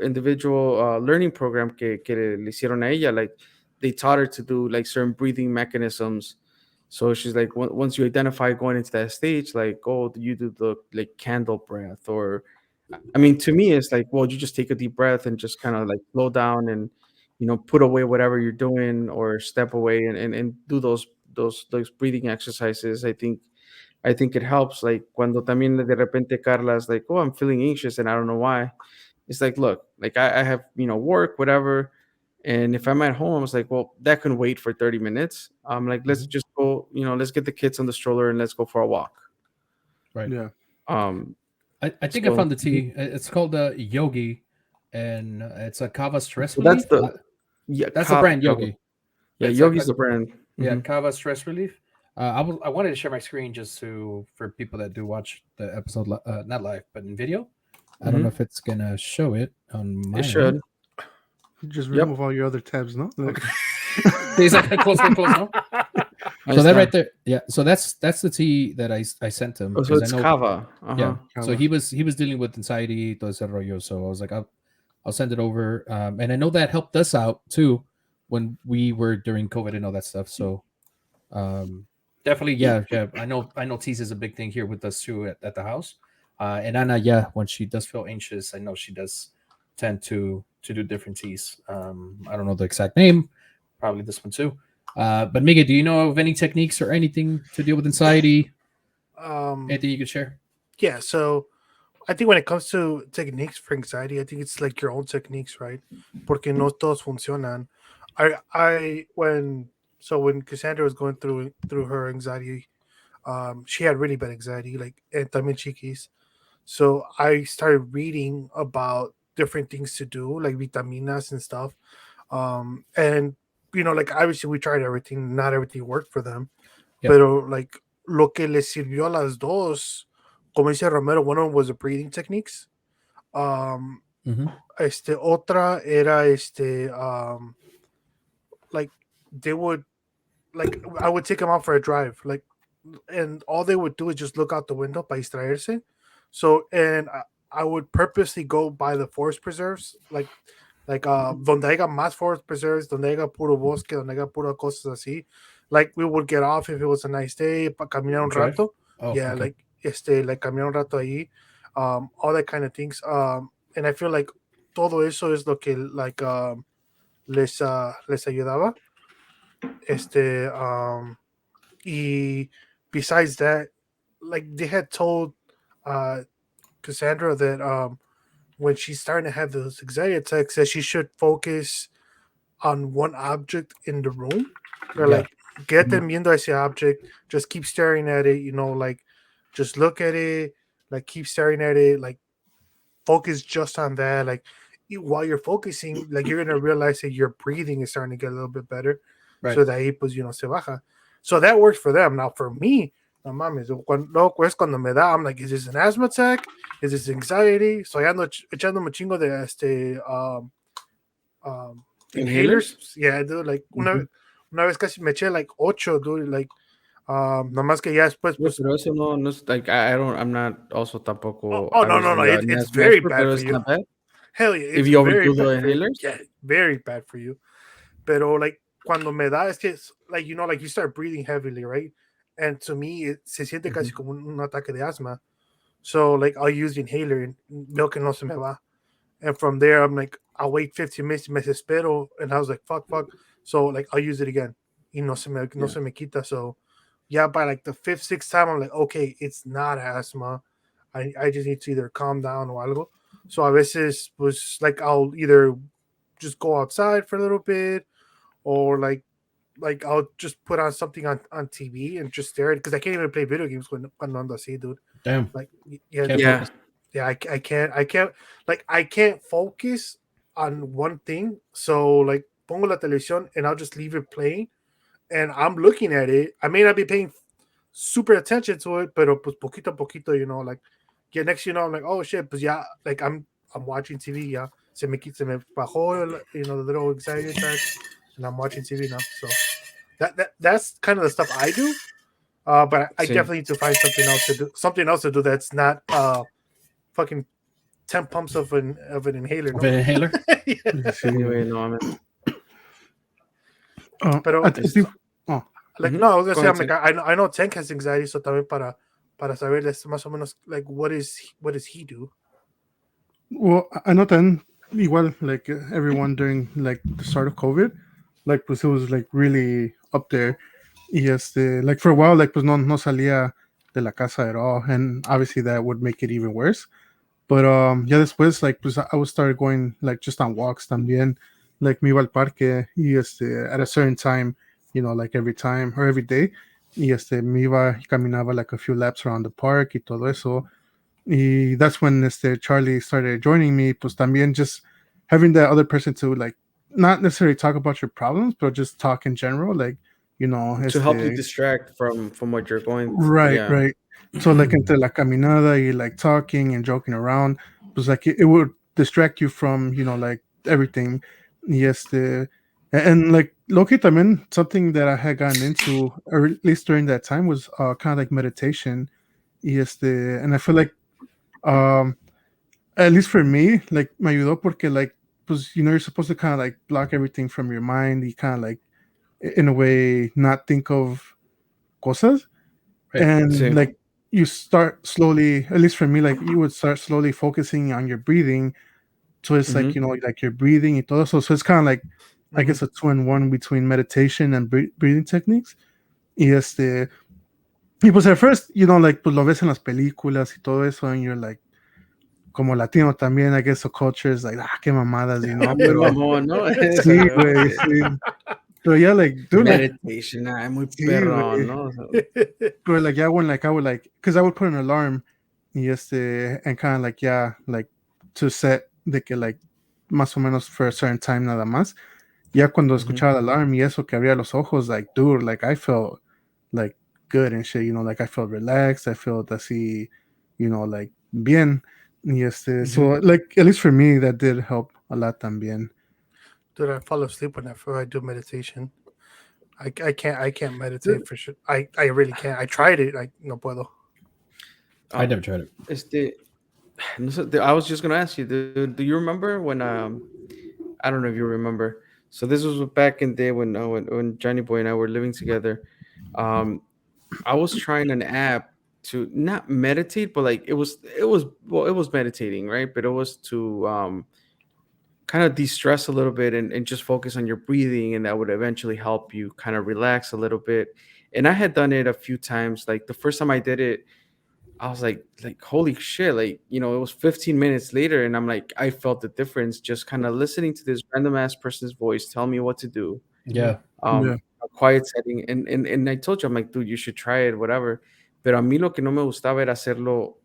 S1: individual learning program que le hicieron a ella, like they taught her to do like certain breathing mechanisms. So she's like, once you identify going into that stage, like, oh, you do the like candle breath, or I mean, to me, it's like, well, you just take a deep breath and just kind of like slow down and, put away whatever you're doing or step away and do those breathing exercises. I think it helps. Like cuando también de repente Carla's like, oh, I'm feeling anxious and I don't know why. It's like, look, like I have, work, whatever. And if I'm at home, I was like, well, that can wait for 30 minutes. I'm like, let's just go, let's get the kids on the stroller and let's go for a walk.
S4: Right.
S2: Yeah.
S1: Um,
S4: I think I
S1: so
S4: found the tea. It's called Yogi, and it's a kava stress
S1: so that's
S4: relief.
S1: the yeah,
S4: That's the brand Yogi.
S1: Yeah,
S4: It's
S1: Yogi's the brand.
S4: yeah,
S1: Mhm.
S4: kava stress relief. I wanted to share my screen just for people that do watch the episode, not live but in video. I don't know
S1: Mhm.
S4: if it's gonna show it on my
S1: It should.
S4: end.
S2: Just
S1: Yep.
S2: remove all your other tabs, no? Like,
S4: He's like close, no?
S1: Ahí
S4: So that
S1: está.
S4: right there, yeah. So that's the tea that I sent him
S1: Oh, so
S4: because
S1: it's
S4: I know,
S1: kava.
S4: yeah.
S2: Kava.
S4: So he was dealing with anxiety, todo ese rollo. So I was like, I'll send it over, and I know that helped us out too when we were during COVID and all that stuff. So definitely, yeah. I know teas is a big thing here with us too at the house. And Anna, yeah, when she does feel anxious, I know she does tend to do different teas. I don't know the exact name, probably this one too. But Miguel, do you know of any techniques or anything to deal with anxiety? Anything you could share?
S3: Yeah, so I think when it comes to techniques for anxiety, I think it's like your own techniques, right? Porque no todos funcionan. When Cassandra was going through her anxiety, she had really bad anxiety, like and también chiquis. So I started reading about different things to do, like vitaminas and stuff. And like obviously we tried everything, not everything worked for them.
S4: Yep.
S3: Pero like lo que les sirvió a las dos, como dice Romero, one of them was the breathing techniques.
S4: Mm-hmm.
S3: Otra era like they would like I would take them out for a drive, like, and all they would do is just look out the window para distraerse. So, and I would purposely go by the forest preserves, like donde haya más forest preserves, donde haya puro bosque, donde haya puro cosas así. Like we would get off if it was a nice day, para caminar un
S4: Drive?
S3: rato.
S4: Oh,
S3: Yeah,
S4: okay.
S3: like caminar un rato ahí, all that kind of things. And I feel like todo eso es lo que like les ayudaba. Y besides that, like they had told Cassandra that when she's starting to have those anxiety attacks, that she should focus on one object in the room. Or
S4: Yeah.
S3: like get them viendo ese object, just keep staring at it, like just look at it, like keep staring at it, like focus just on that, like while you're focusing, like you're gonna realize that your breathing is starting to get a little bit better.
S4: Right.
S3: So de ahí, pues, se baja. So that works for them. Now for me, no mames, cuando me da, I'm like, is this an asthma attack? Is this anxiety? So ya ando echando un chingo de inhalers. Yeah, dude, like una vez casi me eché like 8, dude, like nomás que ya después,
S1: Yeah,
S3: pues,
S1: pero eso no es like I don't I'm not also tampoco
S3: no,
S1: obviously an
S3: it's
S1: asthma
S3: very
S1: expert,
S3: bad
S1: pero
S3: for
S1: it's
S3: you.
S1: not bad.
S3: Hell yeah,
S1: If
S3: it's
S1: you
S3: very
S1: overdo the
S3: bad for you.
S1: inhalers?
S3: Yeah, very bad for you. Pero like cuando me da, es que like like you start breathing heavily, right? And to me, se siente casi como un ataque de asma. So like I'll use the inhaler and veo que no se me va. And from there, I'm like, I'll wait 15 minutes, me desespero, and I was like, fuck. So like I'll use it again. Y no se me quita. So yeah, by like the 5th, 6th time, I'm like, okay, it's not asthma. I just need to either calm down or algo. So a veces was like I'll either just go outside for a little bit, or like I'll just put on something on TV and just stare at it because I can't even play video games when ando así, dude.
S4: Damn.
S3: Like yeah,
S4: Can't
S1: Yeah.
S4: focus.
S3: yeah, I can't like I can't focus on one thing. So like pongo la televisión and I'll just leave it playing, and I'm looking at it. I may not be paying super attention to it, pero pues poquito a poquito, like yeah, next I'm like, oh shit, pues yeah, like I'm watching TV, yeah. Se me bajó, the little anxiety attack, and I'm watching TV now. So that's kind of the stuff I do. But I
S1: Sí.
S3: definitely need to find something else to do that's not fucking 10 pumps of an inhaler.
S4: Of an inhaler?
S3: Yeah.
S1: Sí, güey, no mames.
S3: Pero
S2: I think,
S3: like
S1: Mhm.
S3: no, I was gonna
S1: Go
S3: say
S1: ahead,
S3: I'm like I know Tank has anxiety, so también para saberles más o menos like what does he do?
S2: well, I know then igual like everyone during like the start of COVID, like pues it was like really up there. Y like for a while, like pues no salía de la casa at all, and obviously that would make it even worse. But ya después like pues I would start going like just on walks también, like me iba al parque y at a certain time, like every time or every day, y me iba y caminaba like a few laps around the park y todo eso. Y that's when Charlie started joining me, pues también just having that other person to like not necessarily talk about your problems, but just talk in general, like
S1: To help you distract from what you're going through.
S2: right,
S1: Yeah.
S2: right. So like entre la caminada y like talking and joking around, was like it would distract you from like everything. Yes, and like Loki también something that I had gotten into, or at least during that time, was kind of like meditation. Yes, and I feel like um at least for me, like me ayudó porque like pues you're supposed to kind of like block everything from your mind. You kind of like in a way not think of cosas.
S4: Right.
S2: And
S1: Sí.
S2: like you start slowly, at least for me, like you would start slowly focusing on your breathing. So it's like
S1: Mhm.
S2: like your breathing y todo eso. So it's kind of like I guess a 2-in-1 between meditation and breathing techniques. Y y pues at first, like pues lo ves en las películas y todo eso, and you're like como latino también, I guess the culture is like qué mamadas,
S1: Muy
S2: pero
S1: mamón, ¿no?
S2: sí, güey, sí. Pero ya like dude, like
S1: Meditation, muy
S2: sí,
S1: perrón,
S2: güey.
S1: ¿no?
S2: But like yeah, when like I would like, because I would put an alarm, and kind of like like to set de que like más o menos for a certain time nada más. Ya cuando
S1: Mhm.
S2: escuchaba el alarm y eso que abría los ojos, like dude, like I felt like good and shit, like I felt relaxed, I felt así, like bien. Y so like at least for me that did help a lot también.
S3: Dude, I fall asleep whenever I do meditation. I can't meditate for sure. I really can't. I tried it. I no puedo.
S4: I never tried it.
S1: No sé, I was just gonna ask you, do you remember when I don't know if you remember. So this was back in the day when Johnny Boy and I were living together. Um, I was trying an app to not meditate, but like it was meditating, right? But it was to kind of de-stress a little bit and just focus on your breathing, and that would eventually help you kind of relax a little bit. And I had done it a few times. Like the first time I did it, I was like, holy shit, like, it was 15 minutes later, and I'm like, I felt the difference just kind of listening to this random ass person's voice tell me what to do.
S4: Yeah.
S2: Yeah.
S1: A quiet setting. And I told you, I'm like, dude, you should try it, whatever. Pero a mí lo que no me gustaba era hacerlo,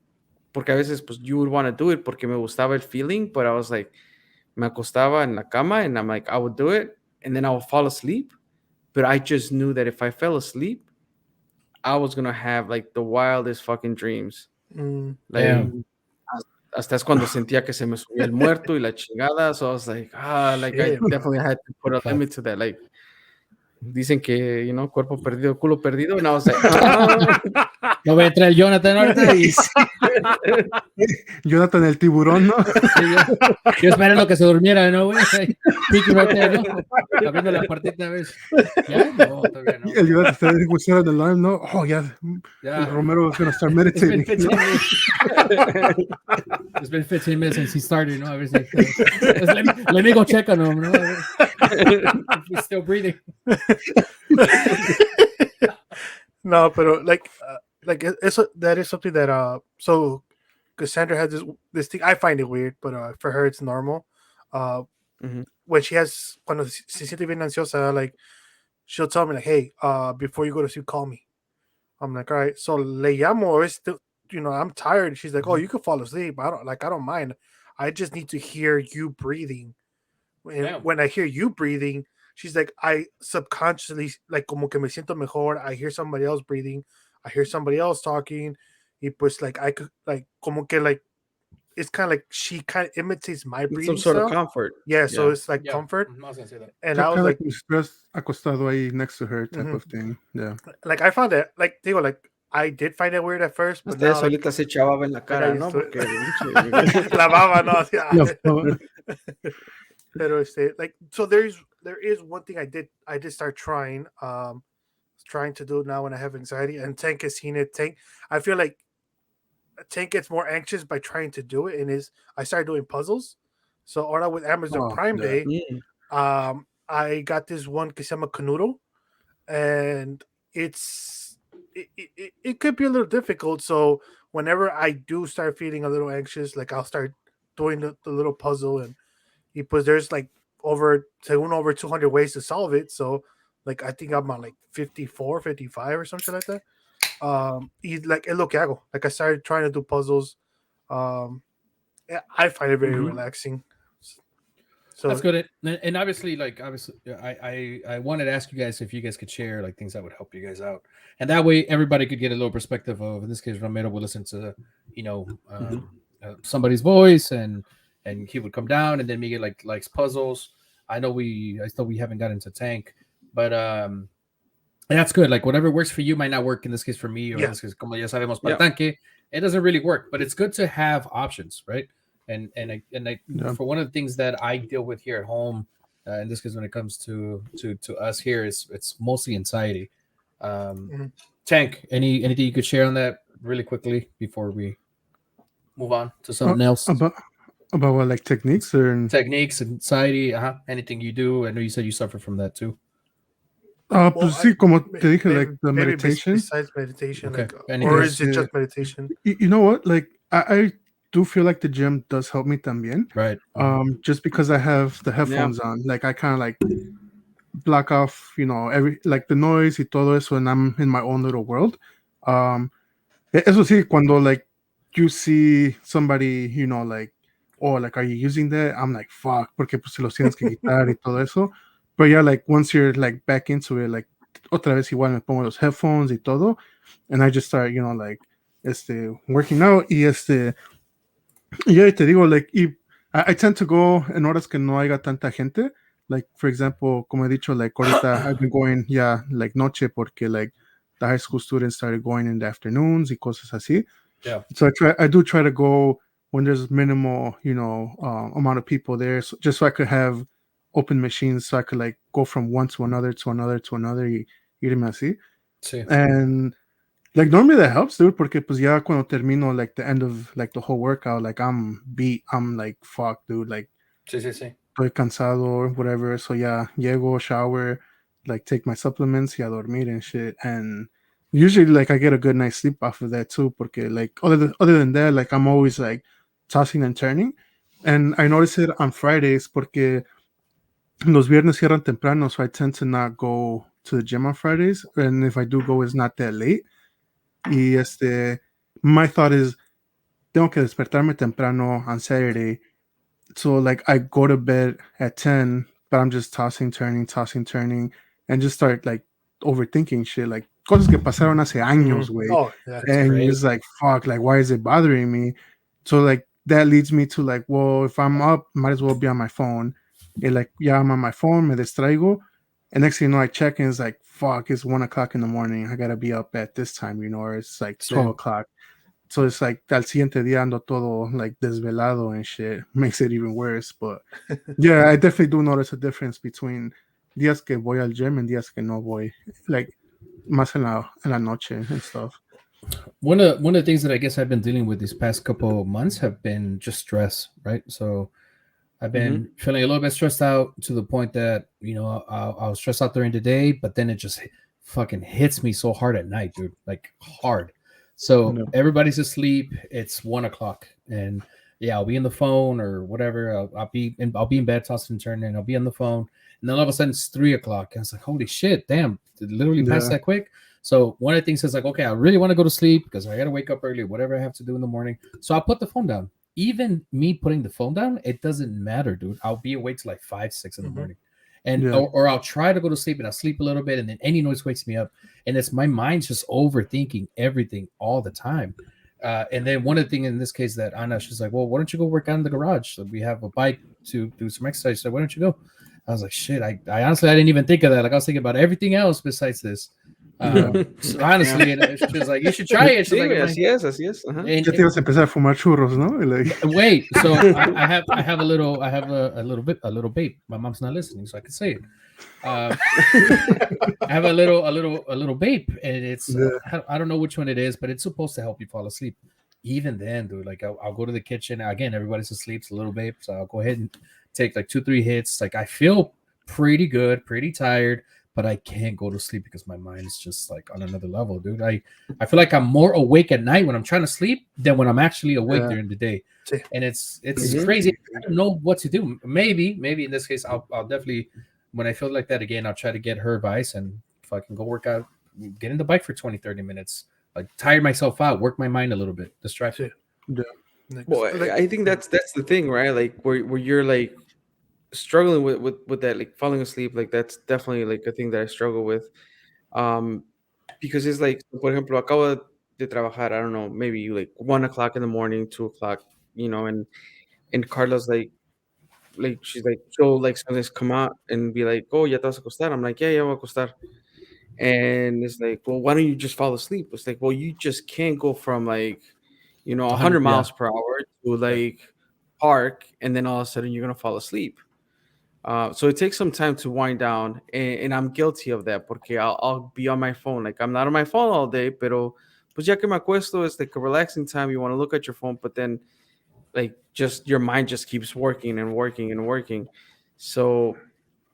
S1: porque a veces, pues, you would want to do it porque me gustaba el feeling, but I was like, me acostaba en la cama, and I'm like, I would do it, and then I would fall asleep. But I just knew that if I fell asleep, I was gonna have like the wildest fucking dreams.
S3: Mm.
S1: Like,
S4: Damn.
S1: hasta es cuando sentía que se me subía el muerto y la chingada. So I was like, like I
S3: Shit.
S1: definitely had to put a limit to that. Like, dicen que, cuerpo perdido, culo perdido. And I was like,
S4: No voy a entrar el Jonathan ahorita y
S2: Jonathan el tiburón, ¿no?
S4: yo esperando que se durmiera, ¿no, güey? Tiki right there, ¿no? Abriendo la puertita a ver. ¿Ya? No, todavía no.
S2: El Jonathan está escuchando the alarm, ¿no? Oh, yeah. Romero is going to start meditating.
S4: It's been 15 minutes. It's been 15 minutes since he started, ¿no? A ver si... let me go check on him, ¿no? If he's still breathing.
S3: No, pero like eso, that is something that so Cassandra has this thing. I find it weird, but for her it's normal. When she has cuando se siente bien ansiosa, like she'll tell me like, hey, before you go to sleep, call me. I'm like, all right. So le llamo, it's still, I'm tired. She's like, oh, you can fall asleep. I don't mind. I just need to hear you breathing. And when I hear you breathing, she's like, I subconsciously, like, como que me siento mejor. I hear somebody else breathing. I hear somebody else talking. Y pues, like, I could, like, como que, like, it's kind of like she kind of imitates my breathing.
S1: Some sort
S3: style.
S1: of comfort.
S3: Yeah, so it's like comfort.
S4: I was gonna say that.
S3: And I was like,
S2: stress acostado ahí next to her type of thing. Yeah.
S3: Like, I found it, like, digo, like, I did find it weird at first. But
S1: Ustedes solita se echaba en la cara, ¿no? Porque
S3: la baba, no. Pero like, so there is one thing I did start trying to do now when I have anxiety, and Tank has seen it. Tank, I feel like Tank gets more anxious by trying to do it, and I started doing puzzles. So ahora with Amazon Prime Day, I got this one que se llama Canudo, and it could be a little difficult. So whenever I do start feeling a little anxious, like I'll start doing the little puzzle, and there's like over 200 ways to solve it. So like I think I'm on like 54, 55 or something like that. Like es lo que hago. Like I started trying to do puzzles. I find it very relaxing. So
S4: that's good. And obviously, I wanted to ask you guys if you guys could share like things that would help you guys out, and that way everybody could get a little perspective of. In this case, Romero would listen to, somebody's voice, and he would come down, and then Miguel likes puzzles. I still we haven't gotten to Tank, but that's good. Like whatever works for you might not work in this case for me, or in this case, como ya sabemos para Tanque, it doesn't really work. But it's good to have options, right? And for one of the things that I deal with here at home, in this case when it comes to us here, it's mostly anxiety. Tank, anything you could share on that really quickly before we move on to something else?
S2: About what, like techniques or
S4: techniques, anxiety, anything you do. I know you said you suffer from that too.
S2: Pues sí, como te dije, like the meditation.
S3: Besides meditation,
S4: okay.
S3: Or is it just meditation?
S2: You know what? Like I do feel like the gym does help me también.
S4: Right.
S2: Just because I have the headphones on, like I kind of like block off, every like the noise y todo eso, and I'm in my own little world. Eso sí, cuando like you see somebody, like, oh, like, are you using that? I'm like, fuck, porque pues se los tienes que quitar y todo eso. But yeah, like once you're like back into it, like otra vez igual me pongo los headphones y todo, and I just start, like, working out y yeah, te digo, like, I tend to go en horas que no haya tanta gente. Like, for example, como he dicho, like ahorita I've been going, like noche porque like the high school students started going in the afternoons y cosas así.
S4: Yeah.
S2: So I do try to go when there's minimal, amount of people there, just so I could have open machines, so I could like go from one to another to another to another, irme así.
S4: Sí.
S2: And like normally that helps, dude, porque pues ya cuando termino like the end of like the whole workout, like I'm beat, I'm like fuck, dude, like
S4: sí.
S2: Estoy cansado or whatever. So yeah, llego, shower, like take my supplements, y a dormir and shit. And usually like I get a good night's sleep off of that too, porque like other than that, like I'm always like tossing and turning. And I notice it on Fridays porque los viernes cierran temprano, so I tend to not go to the gym on Fridays. And if I do go, it's not that late. Y my thought is, tengo que despertarme temprano on Saturday So like I go to bed at 10, but I'm just tossing, turning, and just start like overthinking shit, like cosas que pasaron hace años, way.
S3: Oh, yeah.
S4: That's
S2: And
S4: great.
S2: it's like, fuck, like why is it bothering me? So like that leads me to like, well, if I'm up, might as well be on my phone. And like, yeah, I'm on my phone, me distraigo. And next thing you know, I check and it's like, fuck, it's 1 o'clock in the morning. I gotta be up at this time, or it's like 12
S4: Same.
S2: o'clock. So it's like al siguiente día ando todo like desvelado and shit. Makes it even worse. But yeah, I definitely do notice a difference between días que voy al gym and días que no voy. Like más en la noche and stuff.
S4: One of the things that I guess I've been dealing with these past couple of months have been just stress, right? So I've been feeling a little bit stressed out to the point that I'll stress out during the day, but then it just fucking hits me so hard at night, dude, like hard. So
S2: No.
S4: everybody's asleep. It's 1 o'clock, and yeah, I'll be on the phone or whatever. I'll be in bed, tossing and turning. I'll be on the phone, and then all of a sudden it's 3 o'clock, and it's like, holy shit, damn, it literally passed
S2: Yeah.
S4: that quick. So one of the things is like, okay, I really want to go to sleep because I got to wake up early, whatever I have to do in the morning. So I'll put the phone down. Even me putting the phone down, it doesn't matter, dude. I'll be awake till like 5, 6 in the morning, and
S2: Yeah.
S4: or I'll try to go to sleep and I'll sleep a little bit, and then any noise wakes me up, and it's my mind's just overthinking everything all the time. And then one of the things in this case that Anna, she's like, well, why don't you go work out in the garage? So we have a bike to do some exercise. So why don't you go? I was like, shit, I honestly I didn't even think of that. Like I was thinking about everything else besides this. So honestly, and she was like, you should try it. She's
S1: Sí,
S4: like,
S1: así es, así es. Ajá.
S4: and,
S2: Ya te ibas a empezar a fumar churros, ¿no? Like,
S4: wait, so I have a little a little vape. My mom's not listening, so I can say it. I have a little vape, and it's I don't know which one it is, but it's supposed to help you fall asleep. Even then, dude, like I'll go to the kitchen again. Everybody's asleep. It's a little vape, so I'll go ahead and take like 2-3 hits. Like I feel pretty good, pretty tired, but I can't go to sleep because my mind's just like on another level, dude. I feel like I'm more awake at night when I'm trying to sleep than when I'm actually awake during the day.
S3: Sí.
S4: And it's crazy. I don't know what to do. Maybe in this case, I'll definitely, when I feel like that again, I'll try to get her advice and fucking go work out, get in the bike for 20-30 minutes, like tire myself out, work my mind a little bit, distract me.
S3: Like,
S1: Well,
S3: like-
S1: I think that's the thing, right? Like where you're like struggling with that, like falling asleep. Like that's definitely like a thing that I struggle with. Um, because it's like, por ejemplo, acabo de trabajar. I don't know, maybe like 1 o'clock in the morning, 2 o'clock, and Carla's like she's like she'll like sometimes come out and be like, oh, ya te vas a acostar. I'm like, yeah, voy a acostar. And it's like, well, why don't you just fall asleep? It's like, well, you just can't go from like, 100
S4: Yeah.
S1: miles per hour to like park, and then all of a sudden you're gonna fall asleep. So it takes some time to wind down, and I'm guilty of that porque I'll be on my phone. Like I'm not on my phone all day, pero pues ya que me acuesto, it's like a relaxing time. You want to look at your phone, but then like just your mind just keeps working and working and working. So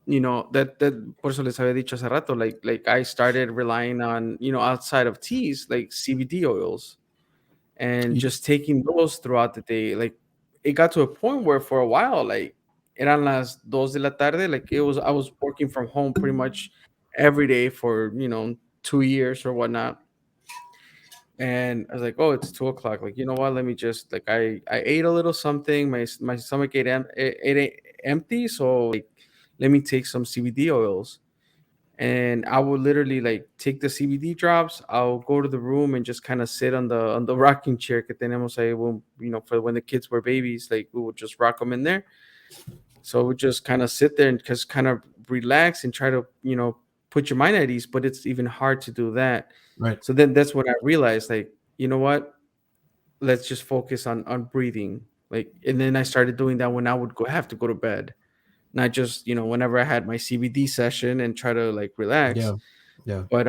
S1: that por eso les había dicho hace rato, like I started relying on outside of teas like CBD oils and just taking those throughout the day. Like it got to a point where for a while, like eran las 2 de la tarde, like I was working from home pretty much every day for 2 years or whatnot. And I was like, oh, it's 2 o'clock. Like, you know what? Let me just like I ate a little something. My stomach ate empty, so like let me take some CBD oils. And I would literally like take the CBD drops. I'll go to the room and just kind of sit on the rocking chair que tenemos ahí. Well, for when the kids were babies, like we would just rock them in there. So we just kind of sit there and just kind of relax and try to put your mind at ease. But it's even hard to do that.
S4: Right.
S1: So then that's when I realized, like, you know what? Let's just focus on breathing. Like, and then I started doing that when I would have to go to bed, not just whenever I had my CBD session and try to like relax.
S4: Yeah.
S1: But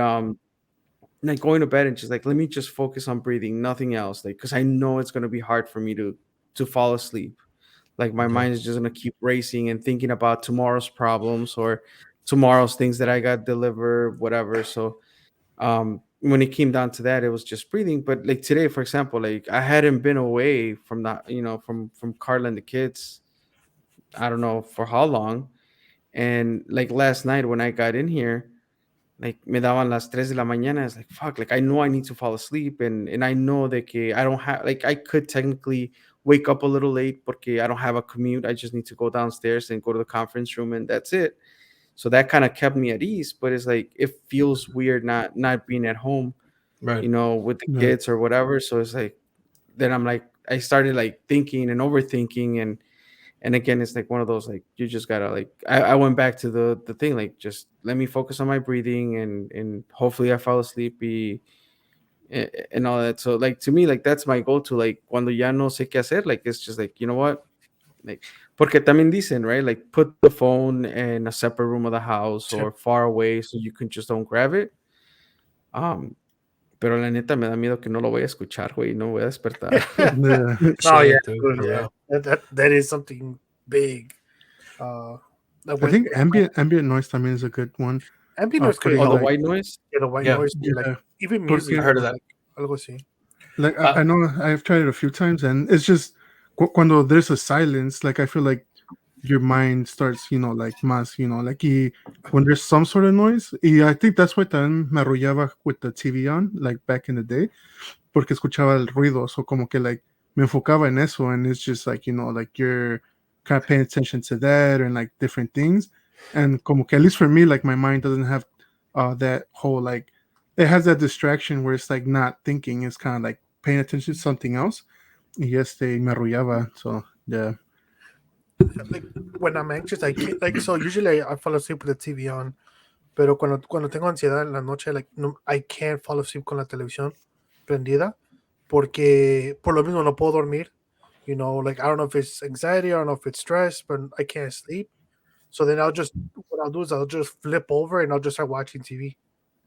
S1: like going to bed and just like let me just focus on breathing, nothing else. Like because I know it's gonna be hard for me to fall asleep. Like my mind is just gonna keep racing and thinking about tomorrow's problems or tomorrow's things that I got delivered, whatever. So when it came down to that, it was just breathing. But like today, for example, like I hadn't been away from that, from Carla and the kids. I don't know for how long. And like last night when I got in here, like me daban las 3 de la mañana. It's like fuck, like I know I need to fall asleep, and I know that I don't have like I could technically wake up a little late porque I don't have a commute. I just need to go downstairs and go to the conference room, and that's it. So that kind of kept me at ease. But it's like it feels weird not being at home,
S4: Right.
S1: with the
S2: Yeah.
S1: kids or whatever. So it's like then I'm like I started like thinking and overthinking, and again it's like one of those like you just gotta like I went back to the thing like just let me focus on my breathing and hopefully I fall asleep and all that. So like to me like that's my go-to like cuando ya no sé qué hacer like it's just like you know what like porque también dicen right like put the phone in a separate room of the house
S3: Sí.
S1: or far away so you can just don't grab it. um pero la neta me da miedo que no lo voy a escuchar, güey, no voy a despertar.
S2: Yeah.
S3: Oh yeah,
S4: Shit, dude,
S3: dude,
S4: for
S3: yeah.
S4: real.
S3: That is something big. That
S2: I
S3: went,
S2: think ambient noise también is a good one.
S3: ambient noise
S2: putting
S3: good.
S1: Oh, the
S2: like
S1: white noise.
S3: Yeah, the white
S4: Yeah.
S3: noise, dude, like
S2: Yeah.
S3: even
S2: Porque-
S3: music.
S4: I heard of that.
S3: Like, algo así.
S2: like
S4: Uh,
S2: I know I've tried it a few times, and it's just cuando there's a silence, like I feel like your mind starts, like más, like when there's some sort of noise. Y I think that's why también me arrullaba with the TV on, like back in the day, porque escuchaba el ruido, so como que like me enfocaba en eso, and it's just like, like you're kind of paying attention to that and like different things. And como que at least for me, like my mind doesn't have that whole like, it has that distraction where it's like not thinking, it's kind of like paying attention to something else. Y me arrullaba, so yeah.
S3: Like when I'm anxious, I can't like so usually I fall asleep with the TV on. Pero cuando tengo ansiedad en la noche, like no, I can't fall asleep con la televisión prendida porque por lo mismo no puedo dormir. Like I don't know if it's anxiety, I don't know if it's stress, but I can't sleep. So then what I'll do is I'll just flip over and I'll just start watching TV.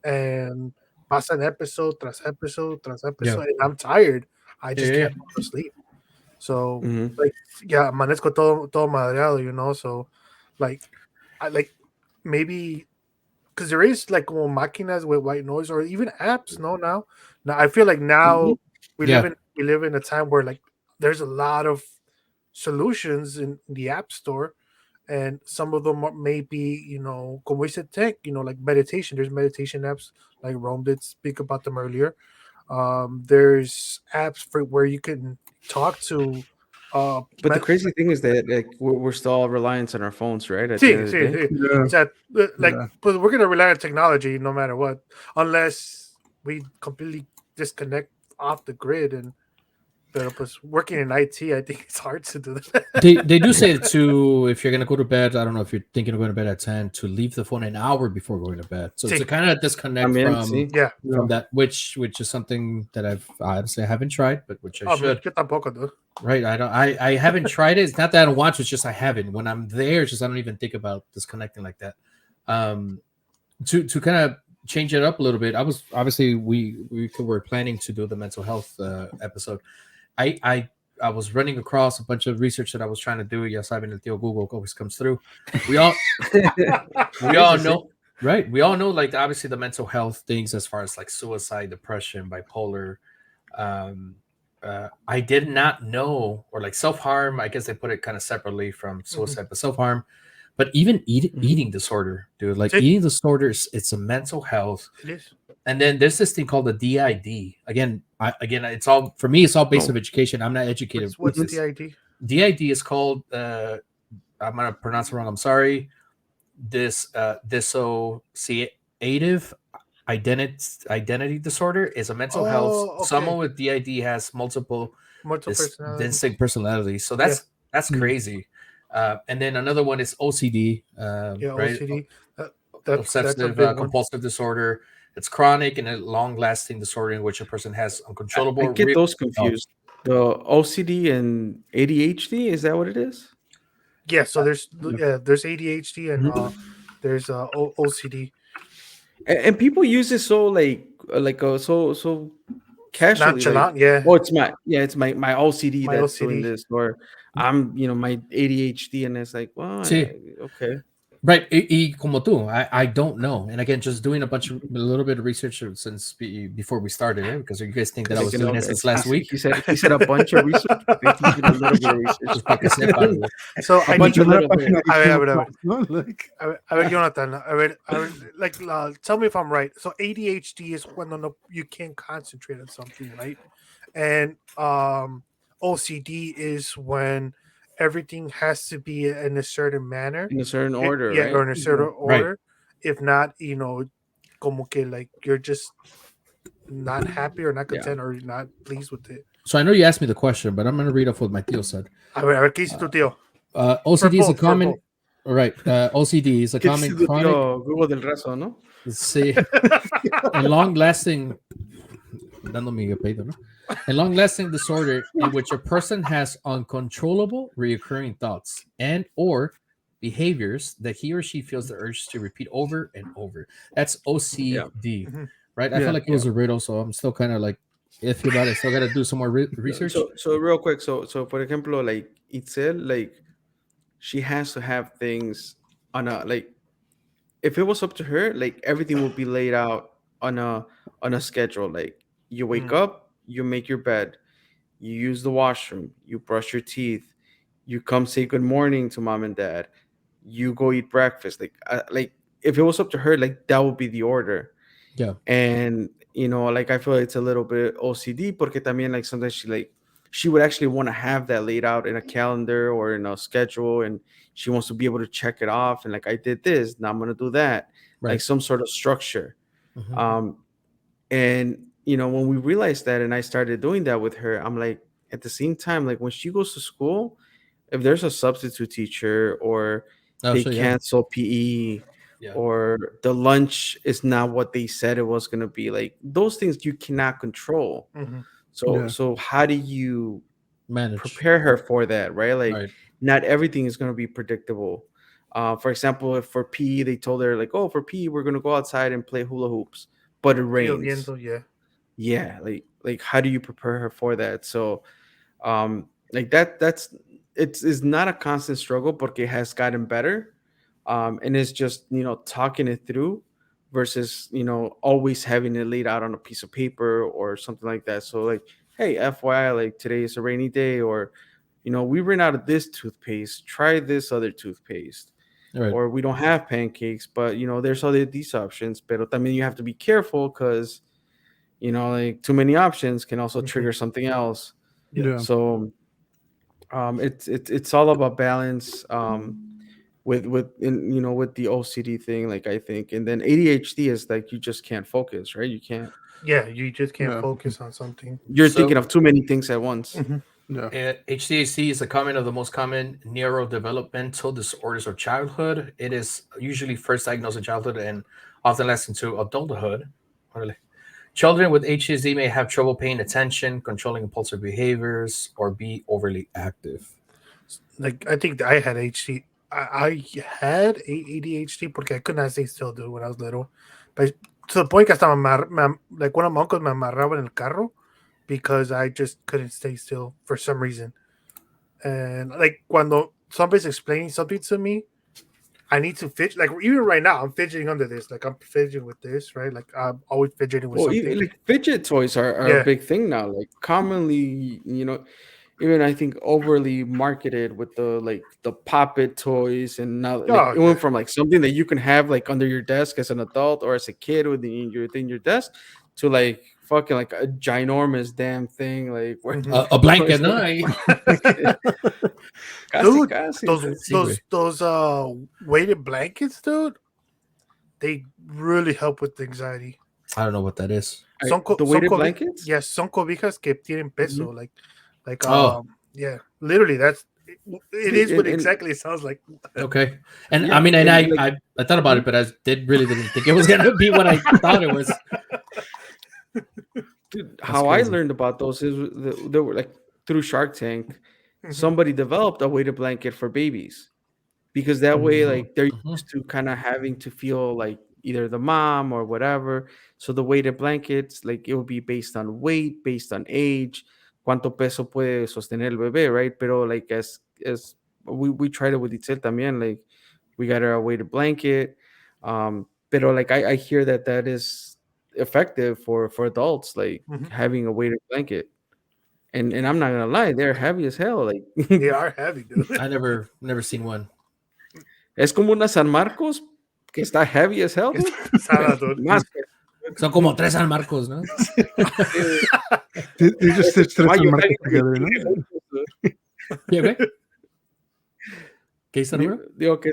S3: And pasan episode tras episode tras episode, and I'm tired. I just
S4: Yeah.
S3: can't fall asleep. So
S1: Mhm.
S3: like yeah, amanezco todo madreado, so like I like maybe because there is like máquinas with white noise or even apps. No, now I feel like now
S1: Mhm.
S3: we
S4: Yeah.
S3: live in a time where like there's a lot of solutions in the app store, and some of them may be como we said tech, like meditation. There's meditation apps like Rome did speak about them earlier. There's apps for where you can talk to
S1: But the crazy thing is that like we're still all reliant on our phones, right? At the end
S3: sí,
S1: of the
S3: sí,
S1: day.
S3: sí.
S2: Yeah.
S3: O sea, like,
S2: Yeah.
S3: but we're gonna rely on technology no matter what, unless we completely disconnect off the grid. Pero pues working in IT, I think it's hard to do that.
S4: They do say to if you're gonna go to bed, I don't know if you're thinking of going to bed at 10 to leave the phone an hour before going to bed. So it's
S3: Sí.
S4: a kind of disconnect
S1: También,
S4: from
S1: sí.
S3: Yeah.
S4: from that, which is something that I've honestly I haven't tried, but which I
S3: Oh,
S4: should.
S3: yo tampoco, dude.
S4: Right. I haven't tried it. It's not that I don't want to, it's just I haven't. When I'm there, it's just I don't even think about disconnecting like that. To kind of change it up a little bit, I was obviously we were planning to do the mental health episode. I was running across a bunch of research that I was trying to do. Yes, I've been the Theo Google always comes through. We all know, right? We all know, like obviously the mental health things as far as like suicide, depression, bipolar. I did not know, or like self harm. I guess they put it kind of separately from suicide, but self harm. But even eating disorder, dude, like
S3: Sí.
S4: eating disorders, it's a mental health.
S3: It is.
S4: And then there's this thing called the DID. Again, it's all for me. It's all based on education. I'm not educated.
S3: What's
S4: with
S3: the
S4: this.
S3: ID?
S4: DID is called. I'm gonna pronounce it wrong. I'm sorry. This dissociative identity disorder is a mental health.
S3: Okay.
S4: Someone with DID has multiple
S3: Multiple personalities.
S4: distinct personalities. So that's crazy. And then another one is OCD.
S3: Yeah,
S4: right?
S3: OCD. That's a
S4: Obsessive
S3: big one.
S4: compulsive disorder. It's chronic and a long-lasting disorder in which a person has uncontrollable.
S1: I get those confused. The OCD and ADHD, is that what it is?
S3: Yeah, so there's ADHD and there's OCD.
S1: And people use it so so casually.
S3: Nonchalant,
S1: Like,
S3: yeah.
S1: oh, it's my OCD
S3: My
S1: that's
S3: OCD.
S1: doing this, or I'm my ADHD, and it's like, well, okay.
S4: Right, y como tú, I don't know. And again, just doing a little bit of research since before we started, eh? Because you guys think that I was doing it since last week.
S1: He said a bunch of research. I think he did a little bit of research.
S4: Just para que sepan, güey.
S3: So I
S1: bunch
S3: need
S1: of little bit.
S3: A ver.
S2: No, like,
S3: A ver, Jonathan, like, tell me if I'm right. So ADHD is when you can't concentrate on something, right? And OCD is when everything has to be in a certain manner.
S1: in a certain order,
S3: Yeah, or
S1: right?
S3: in a certain
S4: Right.
S3: order. If not, como que like you're just not happy or not
S1: Yeah.
S3: content or not pleased with it.
S4: So I know you asked me the question, but I'm going to read off what my tío said.
S3: A ver, ¿qué dice tu tío? For
S4: OCD is a
S3: both, for
S4: common,
S3: both.
S4: right? OCD is a
S1: ¿Qué dice
S4: common
S1: tu
S4: chronic,
S1: tío Google del Rezo, no?
S4: see, and long-lasting, dando mi apellido, ¿no? A long-lasting disorder in which a person has uncontrollable, reoccurring thoughts and or behaviors that he or she feels the urge to repeat over and over. That's
S1: Yeah.
S4: OCD,
S3: Mhm.
S4: right? I
S2: Yeah.
S4: felt like it was a riddle, so I'm still kind of like iffy about it. Still got to do some more research.
S1: So real quick, so for example, like Itzel, like she has to have things on a like if it was up to her, like everything would be laid out on a schedule. Like you wake
S3: Mm.
S1: up, you make your bed, you use the washroom, you brush your teeth, you come say good morning to mom and dad, you go eat breakfast. Like if it was up to her, like that would be the order.
S4: Yeah,
S1: And like I feel it's a little bit OCD porque también like sometimes she would actually want to have that laid out in a calendar or in a schedule, and she wants to be able to check it off and like I did this, now I'm gonna do that, like
S4: right.
S1: some sort of structure.
S4: Mhm.
S1: um and when we realized that and I started doing that with her, I'm like, at the same time, like when she goes to school, if there's a substitute teacher or
S4: Oh,
S1: they
S4: so yeah,
S1: cancel PE
S4: yeah,
S1: or the lunch is not what they said it was going to be, like those things you cannot control.
S3: Mhm.
S1: So
S2: Yeah.
S1: so how do you
S4: manage.
S1: prepare her for that, right? Like
S4: Right.
S1: not everything is going to be predictable. For example, if for PE they told her like, oh, for PE we're going to go outside and play hula hoops, but it rains.
S3: Lloviendo, yeah.
S1: Yeah, like how do you prepare her for that? So like that's it's not a constant struggle porque it has gotten better. And it's just talking it through versus always having it laid out on a piece of paper or something like that. So like, hey, FYI, like today is a rainy day, or we ran out of this toothpaste, try this other toothpaste.
S4: Right.
S1: Or we don't have pancakes, but there's other these options. But I mean, you have to be careful because like too many options can also
S3: Mhm.
S1: trigger something else.
S3: Yeah.
S2: Yeah.
S1: So it's all about balance. With the OCD thing, like I think, and then ADHD is like you just can't focus, right? You can't.
S3: Yeah, you just can't
S2: Yeah.
S3: focus on something.
S1: You're thinking
S4: So
S1: of too many things at once.
S3: Mhm.
S2: Yeah.
S4: HCAC is a common of the most common neurodevelopmental disorders of childhood. It is usually first diagnosed in childhood and often lasts into adulthood. Órale. Children with HCAC may have trouble paying attention, controlling impulsive behaviors, or be overly active.
S3: Like I think I had HD. I had ADHD porque I could not stay still, dude, when I was little. But to the point que hasta like one of my uncles me amarraba en el carro because I just couldn't stay still for some reason. And like cuando somebody's explaining something to me, I need to fidget. Like even right now, I'm fidgeting under this. Like I'm fidgeting with this, right? Like I'm always fidgeting with
S1: Well,
S3: something.
S1: even like fidget toys are a
S3: Yeah.
S1: big thing now. Like commonly, even I think overly marketed with the pop it toys, and now like
S3: Oh
S1: it
S3: yeah.
S1: went from like something that you can have like under your desk as an adult or as a kid within your desk to like fucking like a ginormous damn thing like where
S3: Mhm.
S4: A blanket,
S1: it's
S4: no?
S1: casi
S3: Dude,
S1: casi.
S3: those weighted blankets, dude, they really help with anxiety.
S4: I don't know what that is.
S1: The weighted blankets.
S3: Yes, son cobijas que tienen peso,
S1: Mhm.
S3: like
S4: Oh,
S3: yeah, literally it
S1: Dude,
S3: is what
S1: and
S3: exactly it sounds like.
S4: okay. And I
S1: yeah,
S4: mean, and
S1: and like
S4: I thought about it, but I really didn't think it was gonna be what I thought it was.
S1: dude,
S4: That's
S1: how I
S4: crazy.
S1: learned about those is they were like through Shark Tank.
S3: Mhm.
S1: Somebody developed a weighted blanket for babies because that way,
S2: Mhm.
S1: like they're
S4: Mhm.
S1: used to kind of having to feel like either the mom or whatever. So the weighted blankets, like it will be based on weight, based on age, cuánto peso puede sostener el bebé, right? Pero like as we tried it with Itzel también, like we got her a weighted blanket. Pero like I hear that is effective for adults, like
S3: Mhm.
S1: having a weighted blanket. And I'm not gonna lie, they're heavy as hell. Like
S3: They are heavy, dude.
S4: I never seen one.
S1: es como una San Marcos que está heavy as hell,
S3: It's
S1: dude. Pero
S3: pesada, dude.
S1: más.
S4: Son como tres San Marcos, ¿no?
S2: They just stitched tres
S1: Caballo,
S2: marcas
S1: águila,
S2: together, ¿no?
S4: ¿Qué, güey? ¿Qué hizo, Romero?
S1: Digo que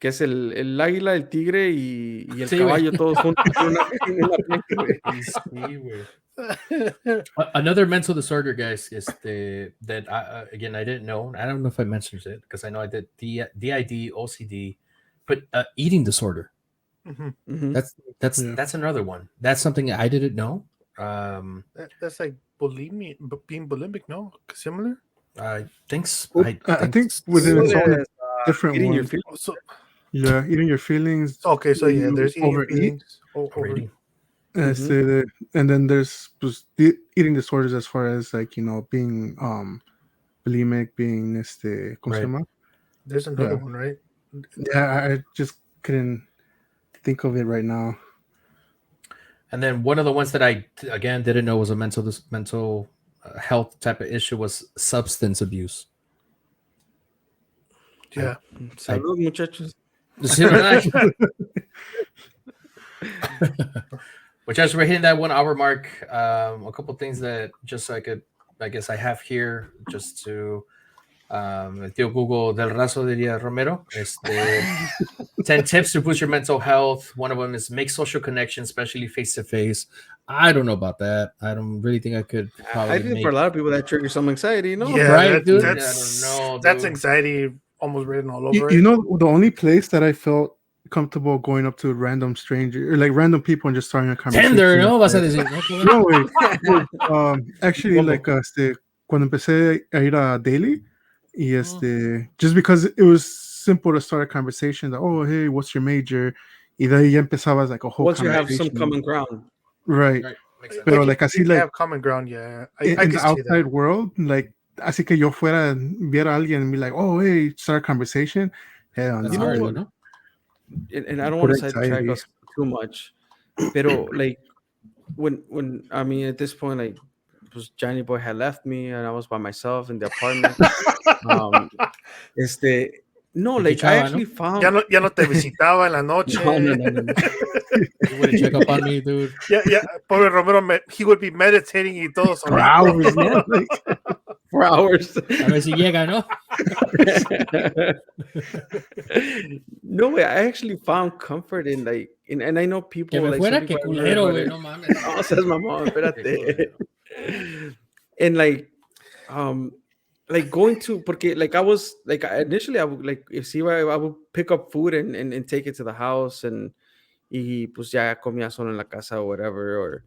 S1: es el águila, el tigre y el
S4: Sí, güey.
S1: caballo todos juntos en una plancha, güey.
S4: Sí, güey. Another mental disorder, guys, is that again I didn't know. I don't know if I mentioned it because I know I did DID, OCD, but eating disorder.
S3: Mhm.
S4: That's another one. That's something I didn't know.
S3: That's like bulimia, being bulimic, no? Similar?
S4: I think
S2: I think within its own different
S1: Eating your
S2: ones.
S1: feelings.
S3: So,
S2: Yeah, eating your feelings.
S3: okay, so yeah, there's eating your
S2: overeat.
S3: feelings.
S4: Overeating.
S2: And then there's eating disorders as far as like, you know, being bulimic, being ¿cómo se
S4: Right.
S2: llama?
S3: There's another
S2: Yeah.
S3: one, right?
S2: Yeah, I just couldn't think of it right now.
S4: And then one of the ones that I again didn't know was a mental health type of issue was substance abuse.
S3: Yeah.
S1: Salud, muchachos.
S4: Which as we're hitting that 1 hour mark, a couple things that just so I guess I have here just to el tío Google del raso diría Romero. 10 tips to boost your mental health. One of them is make social connections, especially face to face. I don't know about that. I don't really think I could.
S1: I think for a lot of people that triggers some anxiety, no?
S3: Yeah,
S4: Right, dude?
S3: That's,
S4: I don't know,
S3: that's
S4: dude.
S3: anxiety almost written all over
S2: You
S3: it.
S2: know, the only place that I felt comfortable going up to random stranger or like random people and just starting a conversation.
S4: Tender, ¿no? Vas a
S2: like,
S4: decir,
S2: no, wait. Actually, like cuando empecé a ir a Daily, y just because it was simple to start a conversation, like, oh, hey, what's your major? Y de ahí ya empezabas like a whole
S1: Once you
S2: conversation.
S1: have some common ground.
S2: Right. Pero like así,
S3: you
S2: like
S3: have common ground, yeah. I
S2: in
S3: can
S2: the
S3: see
S2: outside
S3: that.
S2: world, like, así que yo viera a alguien and be like, oh, hey, start a conversation. Hell
S4: That's
S2: no.
S4: hard,
S1: what?
S4: no?
S1: And I don't want to
S2: Put
S1: sidetrack
S2: anxiety.
S1: us too much, pero like when I mean at this point, like, was Johnny Boy had left me and I was by myself in the apartment. No, like I actually found
S3: Ya no te visitaba en la noche.
S1: no.
S4: You wouldn't check up on me, dude.
S3: Yeah, pobre Romero, he would be meditating y todo
S2: For hours, no? Like,
S1: for hours.
S4: A ver si llega, ¿no?
S1: No way, I actually found comfort in like and I know people
S4: Que me
S1: like
S4: fuera,
S1: some
S4: que
S1: people have heard
S4: culero,
S1: about
S4: güey,
S1: it.
S4: no mames.
S1: No, says my mom, espérate. And like going to porque like I was like initially I would like I would pick up food and take it to the house and y pues ya comía solo en la casa or whatever or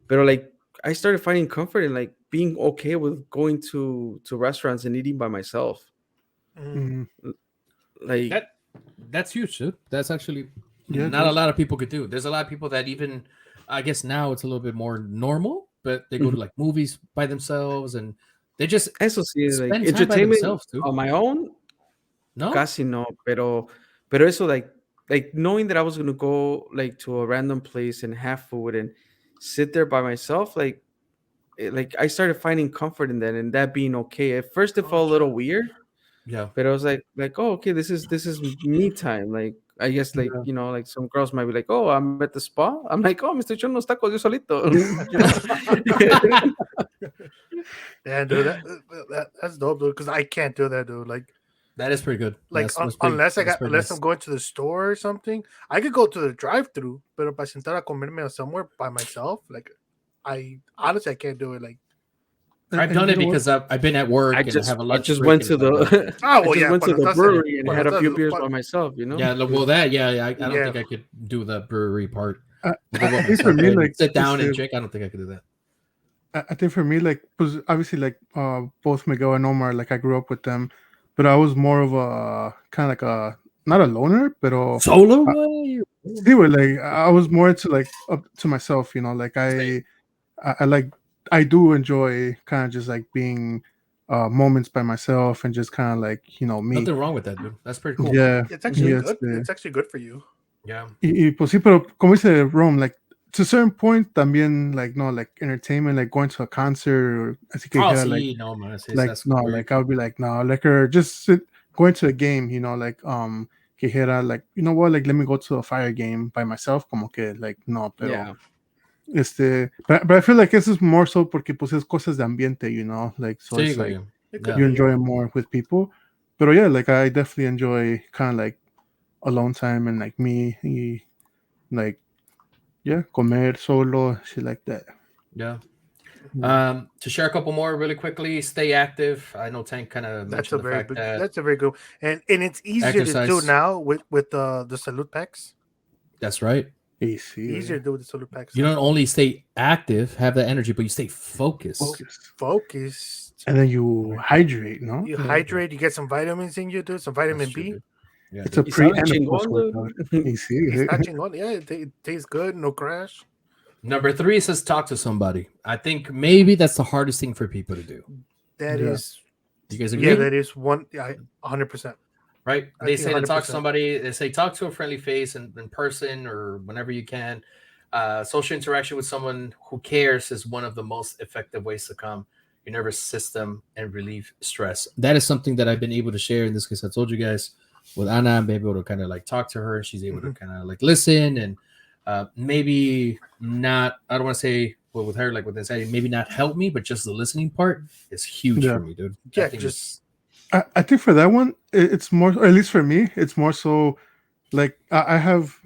S1: pero like I started finding comfort in like being okay with going to restaurants and eating by myself. Like
S4: That's huge, dude. That's actually
S2: Yeah,
S4: not a lot of people could do. There's a lot of people that even, I guess now it's a little bit more normal, but they go to like movies by themselves and they just
S1: eso sí, like
S4: spend time by
S1: entertainment
S4: themselves, too.
S1: on my own,
S4: No?
S1: casi no, pero eso like knowing that I was gonna go like to a random place and have food and sit there by myself, like like I started finding comfort in that and that being okay. At first it felt a little weird,
S4: Yeah.
S1: but I was like oh okay, this is me time. Like I guess like
S2: Yeah.
S1: you know like some girls might be like, oh, I'm at the spa. I'm like, oh, me estoy echando unos tacos yo solito. You know?
S3: Yeah, dude, that's dope, dude. Because I can't do that, dude. Like
S4: That is pretty good.
S3: Like
S4: That's
S3: unless
S4: nice.
S3: I'm going to the store or something, I could go to the drive-through. Pero para sentar a comerme somewhere by myself, like I honestly I can't do it. Like
S4: I've done it because I've been at work and have a lunch.
S1: I just went to the went to the brewery and had a few beers by myself, you know.
S4: Yeah, well, I don't think I could do the brewery part.
S2: I think for me, like
S4: sit down and drink. I don't think I could do that.
S2: I think for me, like, because obviously, like, both Miguel and Omar, like, I grew up with them, but I was more of a kind of like a not a loner, but
S4: solo.
S2: Anyway, like, I was more into like up to myself, you know. Like, I like I do enjoy kind of just like being moments by myself and just kind of like, you know, me.
S4: Nothing wrong with that, dude. That's pretty cool.
S2: Yeah,
S3: it's actually good. It's actually good for you.
S4: Yeah.
S2: Y pues sí, pero como dice Rome, like to a certain point, también like no, like entertainment, like going to a concert, or así que
S4: sí,
S2: like,
S4: no, man,
S2: like no, weird. Like I would be like no, like or just going to a game, you know, like que era like you know what, like let me go to a fire game by myself, como que like no, pero But I feel like this is more so porque pues es cosas de ambiente, like so
S4: Sí,
S2: it's like
S4: güey.
S3: It could
S2: you
S3: be,
S2: enjoy it more with people. But yeah, like I definitely enjoy kind of like alone time and like like yeah, comer solo, shit like that.
S4: Yeah.
S2: Yeah.
S4: To share a couple more really quickly, stay active. I know Tank kind of
S3: that's a
S4: mentioned the
S3: very
S4: fact
S3: big.
S4: that
S3: That's a very good, and it's easier to do
S4: exercise.
S3: now with the salute packs.
S4: That's right.
S2: Y sí,
S3: Easier
S2: güey.
S3: to do with the salute packs
S4: You
S3: now.
S4: don't only stay active, have that energy, but you stay focused.
S2: Focus.
S3: Focused.
S2: And then you hydrate, no?
S3: You
S2: Like,
S3: hydrate. You get some vitamins in you, dude. Some
S4: That's
S3: vitamin
S4: true,
S3: B.
S4: dude. Yeah,
S2: it's a
S4: dude.
S1: Y
S2: pre
S1: sabe
S2: and a post
S1: chingón,
S2: workout.
S1: dude.
S2: Y sí,
S3: It's
S2: güey.
S3: not chingón. Yeah, it tastes good. No crash.
S4: Number 3 says talk to somebody. I think maybe that's the hardest thing for people to do.
S3: That
S2: Yeah.
S3: is,
S4: Do you guys
S3: yeah,
S4: agree?
S3: that is one. Yeah, 100%.
S4: Right?
S3: I
S4: They
S3: think
S4: say to talk to
S3: 100%.
S4: somebody, they say talk to a friendly face in person or whenever you can. Social interaction with someone who cares is one of the most effective ways to calm your nervous system and relieve stress. That is something that I've been able to share. In this case, I told you guys with Anna, I'm able to kind of like talk to her. She's able to
S3: Mhm.
S4: kind of like listen and maybe not, I don't want to say well, with her, like with anxiety, maybe not help me, but just the listening part is huge
S2: Yeah.
S4: for me, dude.
S3: Yeah,
S4: I think
S3: just
S4: it's
S2: I think for that one, it's more, or at least for me, it's more so like I have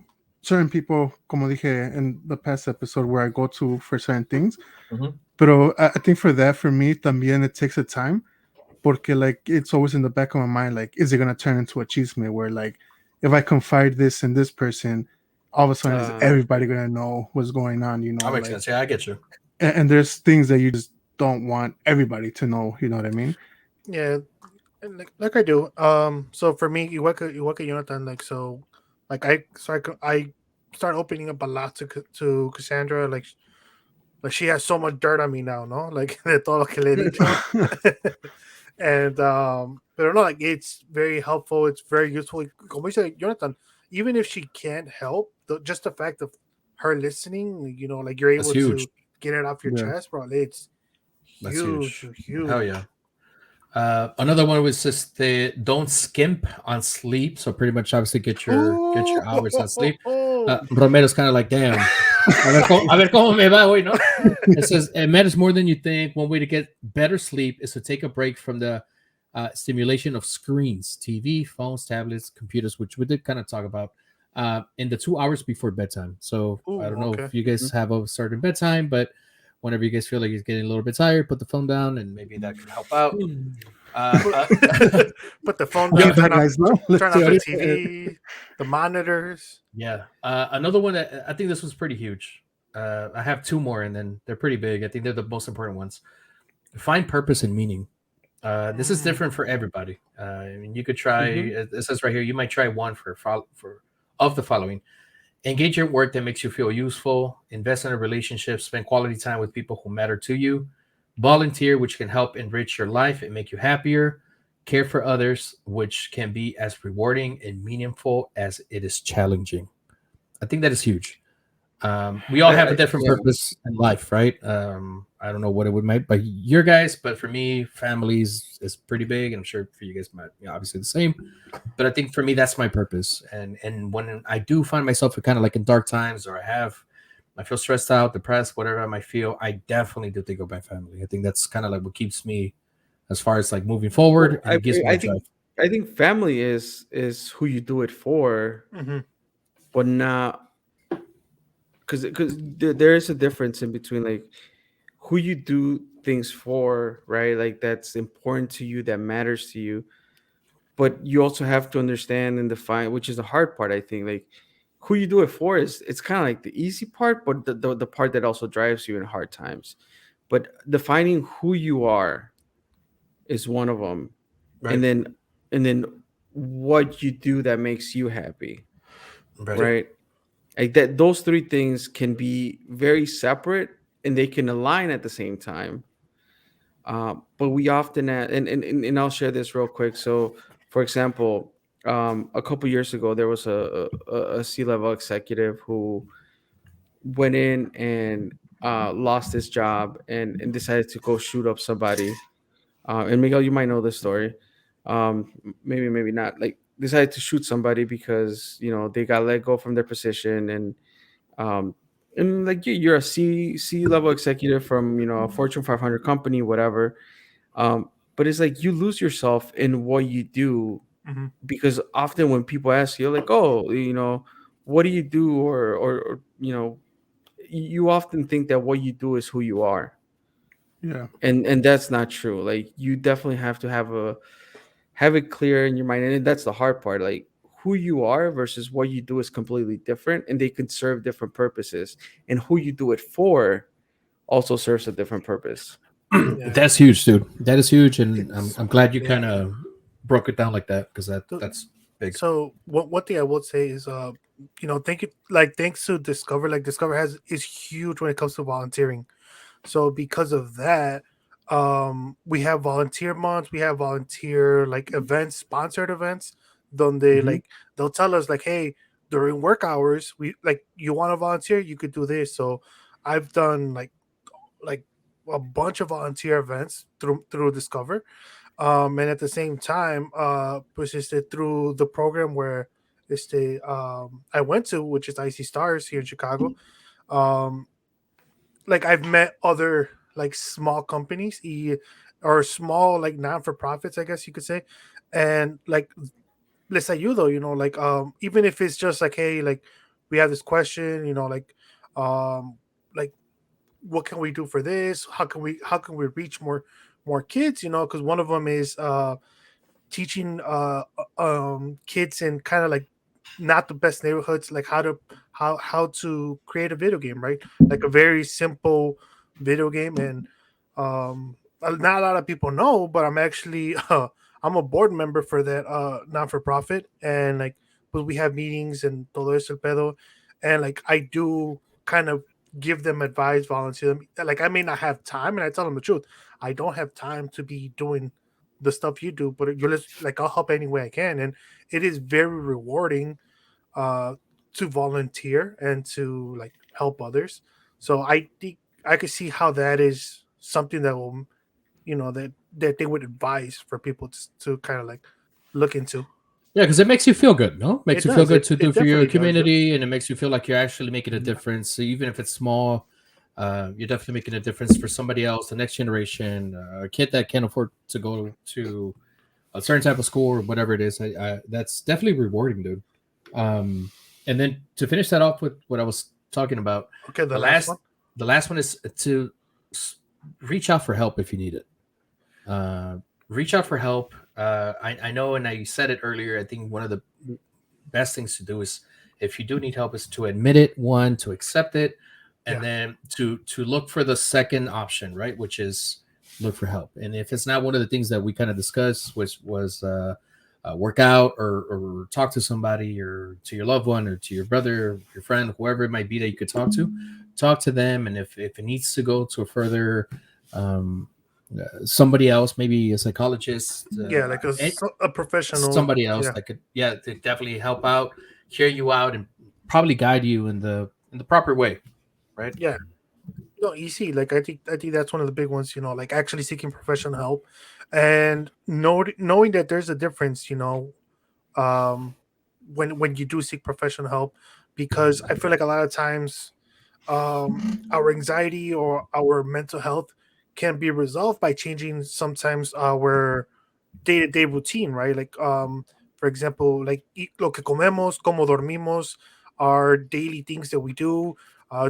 S2: certain people, como dije in the past episode, where I go to for certain things.
S4: Mhm.
S2: But I think for that, for me, también it takes a time. Porque like it's always in the back of my mind, like, is it gonna turn into a chisme where like if I confide this in this person, all of a sudden is
S1: Uh,
S2: everybody gonna know what's going on,
S4: that makes
S2: like
S4: sense. Yeah, I get you.
S2: and there's things that you just don't want everybody to know, you know what I mean?
S3: yeah, and like I do. So for me, igual que Jonathan, like so, like I start opening up a lot to Cassandra, like she has so much dirt on me now, no, like de todo lo que le he dicho, and but no, like it's very helpful. It's very useful. Como dice Jonathan, even if she can't help, just the fact of her listening, like you're
S4: That's
S3: able
S4: huge.
S3: to get it off your
S2: Yeah.
S3: chest, bro. It's
S4: That's
S3: huge,
S4: huge.
S3: huge.
S4: Hell yeah. Another one was just the don't skimp on sleep. So pretty much, obviously, get your hours on sleep. Romero's kind of like, damn. A ver cómo me va hoy, ¿no? It says it matters more than you think. One way to get better sleep is to take a break from the stimulation of screens, TV, phones, tablets, computers, which we did kind of talk about in the 2 hours before bedtime. So I don't know
S3: Okay.
S4: if you guys have a certain bedtime, but whenever you guys feel like you're getting a little bit tired, put the phone down and maybe that can help out.
S3: Put the phone
S2: Yeah,
S3: down,
S2: that guy's no.
S3: turn off the TV, the monitors.
S4: Yeah. Another one that I think this was pretty huge. I have two more, and then they're pretty big. I think they're the most important ones. Find purpose and meaning. This is different for everybody. I mean, you could try. It says right here, you might try one for of the following: engage in work that makes you feel useful, invest in a relationship, spend quality time with people who matter to you, volunteer, which can help enrich your life and make you happier, care for others, which can be as rewarding and meaningful as it is challenging. I think that is huge. We all have a different
S1: yeah.
S4: purpose in life, right? I don't know what it would make by your guys, but for me, families is pretty big, and I'm sure for you guys might obviously the same. But I think for me, that's my purpose. And when I do find myself kind of like in dark times, or I feel stressed out, depressed, whatever I might feel, I definitely do think of my family. I think that's kind of like what keeps me as far as like moving forward, and
S1: I,
S4: it gives me
S1: I
S4: a drive.
S1: think family is who you do it for,
S3: Mm-hmm.
S1: but not because there is a difference in between like who you do things for, right? Like that's important to you, that matters to you. But you also have to understand and define, which is the hard part, I think. Like who you do it for is it's kind of like the easy part, but the part that also drives you in hard times. But defining who you are is one of them,
S4: Right.
S1: and then what you do that makes you happy,
S4: Right.
S1: right? Like that, those three things can be very separate and they can align at the same time. But we often and I'll share this real quick. So, for example, a couple years ago, there was a C-level executive who went in and lost his job and decided to go shoot up somebody. And Miguel, you might know this story. Maybe not. Like decided to shoot somebody because they got let go from their position, and um, and like you're a C level executive from a Fortune 500 company, whatever. But it's like you lose yourself in what you do,
S3: Hmm.
S1: because often when people ask you, like, oh, what do you do, or you often think that what you do is who you are,
S2: Yeah.
S1: and that's not true. Like, you definitely have to have it clear in your mind, and that's the hard part. Like, who you are versus what you do is completely different, and they can serve different purposes, and who you do it for also serves a different purpose.
S3: Yeah,
S4: That's huge, dude. That is huge, and
S3: it's
S4: I'm glad you
S3: big.
S4: kind of broke it down like that because
S3: So,
S4: that's big.
S3: so one thing I would say is, thank you, like thanks to Discover, like Discover has is huge when it comes to volunteering. So because of that, we have volunteer months, we have volunteer like events, sponsored events. Then
S1: Hmm.
S3: they'll tell us like, hey, during work hours, we like you want to volunteer, you could do this. So I've done like a bunch of volunteer events through Discover, and at the same time, persisted through the program where I went to, which is IC Stars here in Chicago. Um, like I've met other like small companies, or small like non for profits, I guess you could say, and like let's say you though, like even if it's just like, hey, like we have this question, um like what can we do for this? How can we reach more kids? Because one of them is teaching kids in kind of like not the best neighborhoods, like how to create a video game, right? Like a very simple video game. And not a lot of people know, but I'm actually I'm a board member for that non-for-profit. And like, but we have meetings and todo eso el pedo, and like I do kind of give them advice, volunteer them. Like I may not have time, and I tell them the truth, I don't have time to be doing the stuff you do, but you're just like, I'll help any way I can. And it is very rewarding uh to volunteer and to like help others. So I think I could see how that is something that will, that they would advise for people to kind of like look into.
S4: Yeah, because it makes you feel good, no? Makes
S3: It
S4: you feel
S3: does.
S4: good
S3: It
S4: to do
S3: it
S4: for your
S3: definitely does. Yep.
S4: community, and it makes you feel like you're actually making a
S3: Yeah.
S4: difference. So even if it's small, you're definitely making a difference for somebody else, the next generation, a kid that can't afford to go to a certain type of school or whatever it is. That's definitely rewarding, dude. Um, and then to finish that off with what I was talking about,
S3: Okay. The
S4: the
S3: last one.
S4: last the last one is to reach out for help if you need it. Uh, Reach out for help. I know, and I said it earlier. I think one of the best things to do is, if you do need help, is to admit it, one, to accept it, and
S3: Yeah.
S4: then to look for the second option, right, which is look for help. And if it's not one of the things that we kind of discussed, which was work out, or talk to somebody, or to your loved one, or to your brother, your friend, whoever it might be that you could talk to them. And if it needs to go to a further um, somebody else, maybe a psychologist,
S3: Yeah, like a professional.
S4: somebody else
S3: Yeah.
S4: that could, yeah, to definitely help out, hear you out, and probably guide you in the proper way, right?
S3: Yeah. No, easy. Like I think that's one of the big ones. Like actually seeking professional help, and knowing that there's a difference. Um, when you do seek professional help, because I feel like a lot of times, our anxiety or our mental health can be resolved by changing sometimes our day-to-day routine, right? Like, for example, like lo que comemos, como dormimos, our daily things that we do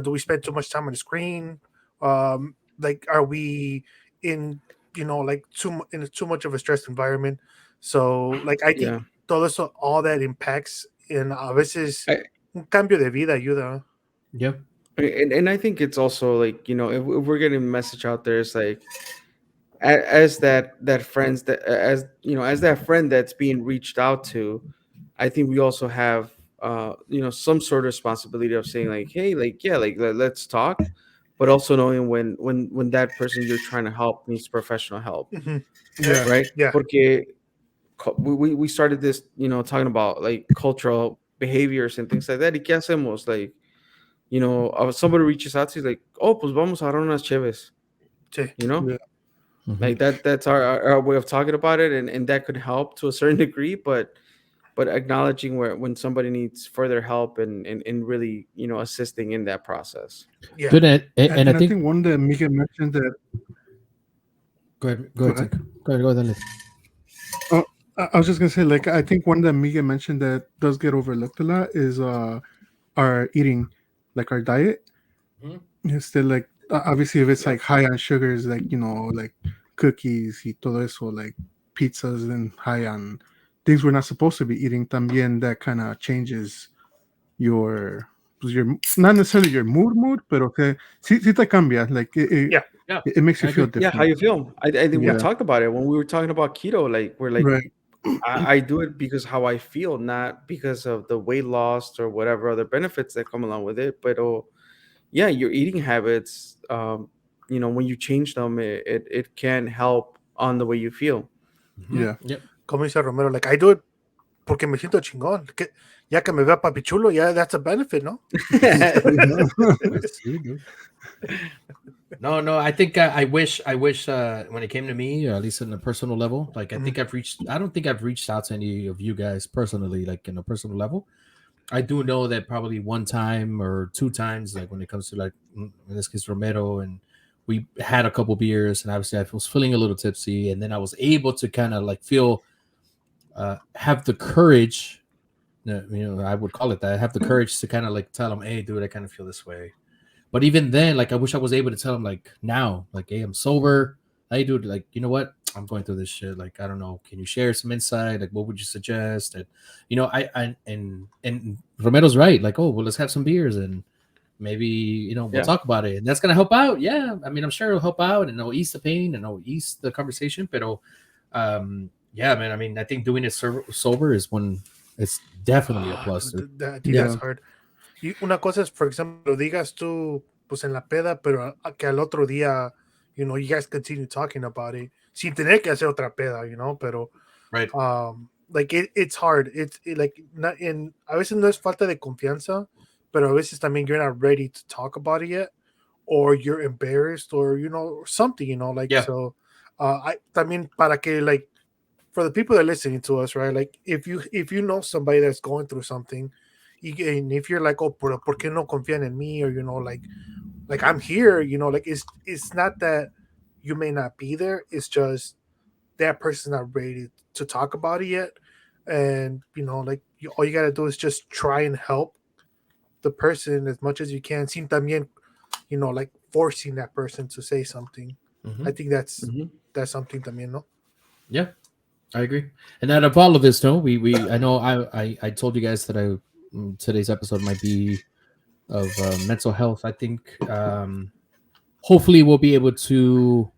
S3: we spend too much time on the screen? Like, are we in, like in too much of a stressed environment? So like I think
S1: Yeah.
S3: todo eso, all that impacts, and a veces
S1: I,
S3: un cambio de vida ayuda.
S4: Yep.
S1: and I think it's also like, if we're getting a message out there, it's like, as that friends that as that friend that's being reached out to, I think we also have some sort of responsibility of saying, like, hey, like, yeah, like, let's talk, but also knowing when that person you're trying to help needs professional help,
S3: Mhm.
S2: Yeah.
S1: right?
S3: Yeah.
S1: Porque we started this, talking about like cultural behaviors and things like that. ¿Y qué hacemos? Like, somebody reaches out to you, like, oh, pues vamos a agarrar unas cheves,
S3: Sí.
S1: you know?
S2: Yeah.
S4: Mhm.
S1: Like, that's our way of talking about it, and that could help to a certain degree, but but acknowledging when somebody needs further help and really assisting in that process.
S3: Yeah.
S4: Good, and I
S2: I
S4: think
S2: think one that Miguel mentioned that.
S4: go ahead,
S2: Go ahead.
S4: go ahead.
S2: Oh, I was just gonna say, like, I think one that Miguel mentioned that does get overlooked a lot is our eating, like our diet.
S4: Mhm.
S2: It's still like obviously if it's like high on sugars, like like cookies y todo eso, like pizzas, and high on things we're not supposed to be eating. También that kind of changes your not necessarily your mood, but okay, sí te cambia. Like
S3: Yeah.
S4: Yeah,
S2: it makes you
S4: I
S2: feel
S4: agree.
S1: Yeah, how
S2: different.
S1: you feel? I think we
S2: Yeah.
S1: talked about it when we were talking about keto. Like we're like,
S2: Right.
S1: I do it because how I feel, not because of the weight loss or whatever other benefits that come along with it. But yeah, your eating habits, when you change them, it can help on the way you feel.
S2: Yeah.
S4: Yep.
S3: Como dice Romero, like I do it porque me siento chingón. Ya que me vea papi chulo, yeah, that's a benefit, no?
S4: See, dude. No. I think I wish when it came to me, or at least on a personal level, like I think I don't think I've reached out to any of you guys personally, like in a personal level. I do know that probably one time or two times, like when it comes to like in this case Romero, and we had a couple beers, and obviously I was feeling a little tipsy, and then I was able to kind of like have the courage, I would call it that, have the courage to kind of like tell him, hey, dude, I kind of feel this way. But even then, like I wish I was able to tell him like now, like, hey, I'm sober. Hey, dude, like, you know what? I'm going through this shit. Like, I don't know. Can you share some insight? Like, what would you suggest? And and Romero's right. Like, oh, well, let's have some beers and maybe we'll
S1: Yeah.
S4: talk about it, and that's gonna help out. Yeah, I mean, I'm sure it'll help out, and it'll ease the pain, and it'll ease the conversation. But yeah, man. I mean, I think doing it sober is one. It's definitely a plus. Dude.
S3: I think that's hard. Y una cosa es, for example, lo digas tú, pues en la peda, pero que al otro día, you guys continue talking about it, sin tener que hacer otra peda, pero,
S4: Right.
S3: like it's hard. Like not in, a veces no es falta de confianza, pero a veces también you're not ready to talk about it yet, or you're embarrassed, or something, like
S4: Yeah.
S3: so. I también para que like for the people that are listening to us, right? Like if you know somebody that's going through something. And if you're like, oh, ¿por qué no confían en mí? Or like I'm here, like it's not that you may not be there. It's just that person's not ready to talk about it yet. And like all you gotta do is just try and help the person as much as you can. Sin también, like forcing that person to say something.
S4: Mhm.
S3: I think that's something también, no?
S4: Yeah, I agree. And out of all of this, no, I know I told you guys that today's episode might be of mental health. I think hopefully we'll be able to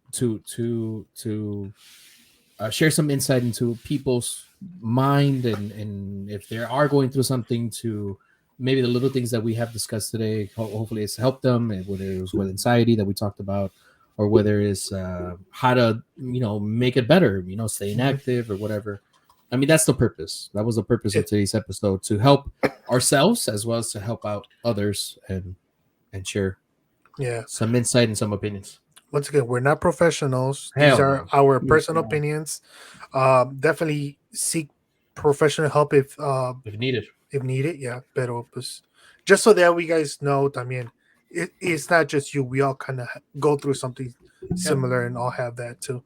S4: share some insight into people's mind, and if they are going through something, to maybe the little things that we have discussed today. Hopefully it's helped them, and whether it was with anxiety that we talked about, or whether it's how to make it better, staying active or whatever. I mean, that's the purpose. That was the purpose of today's episode, to help ourselves as well as to help out others and share some insight and some opinions.
S3: Once again, we're not professionals.
S4: Hell
S3: These are
S4: no.
S3: our personal opinions. Definitely seek professional help if
S4: needed.
S3: If needed, yeah. Pero pues, just so that we guys know, también, it's not just you. We all kind of go through something similar and all have that too.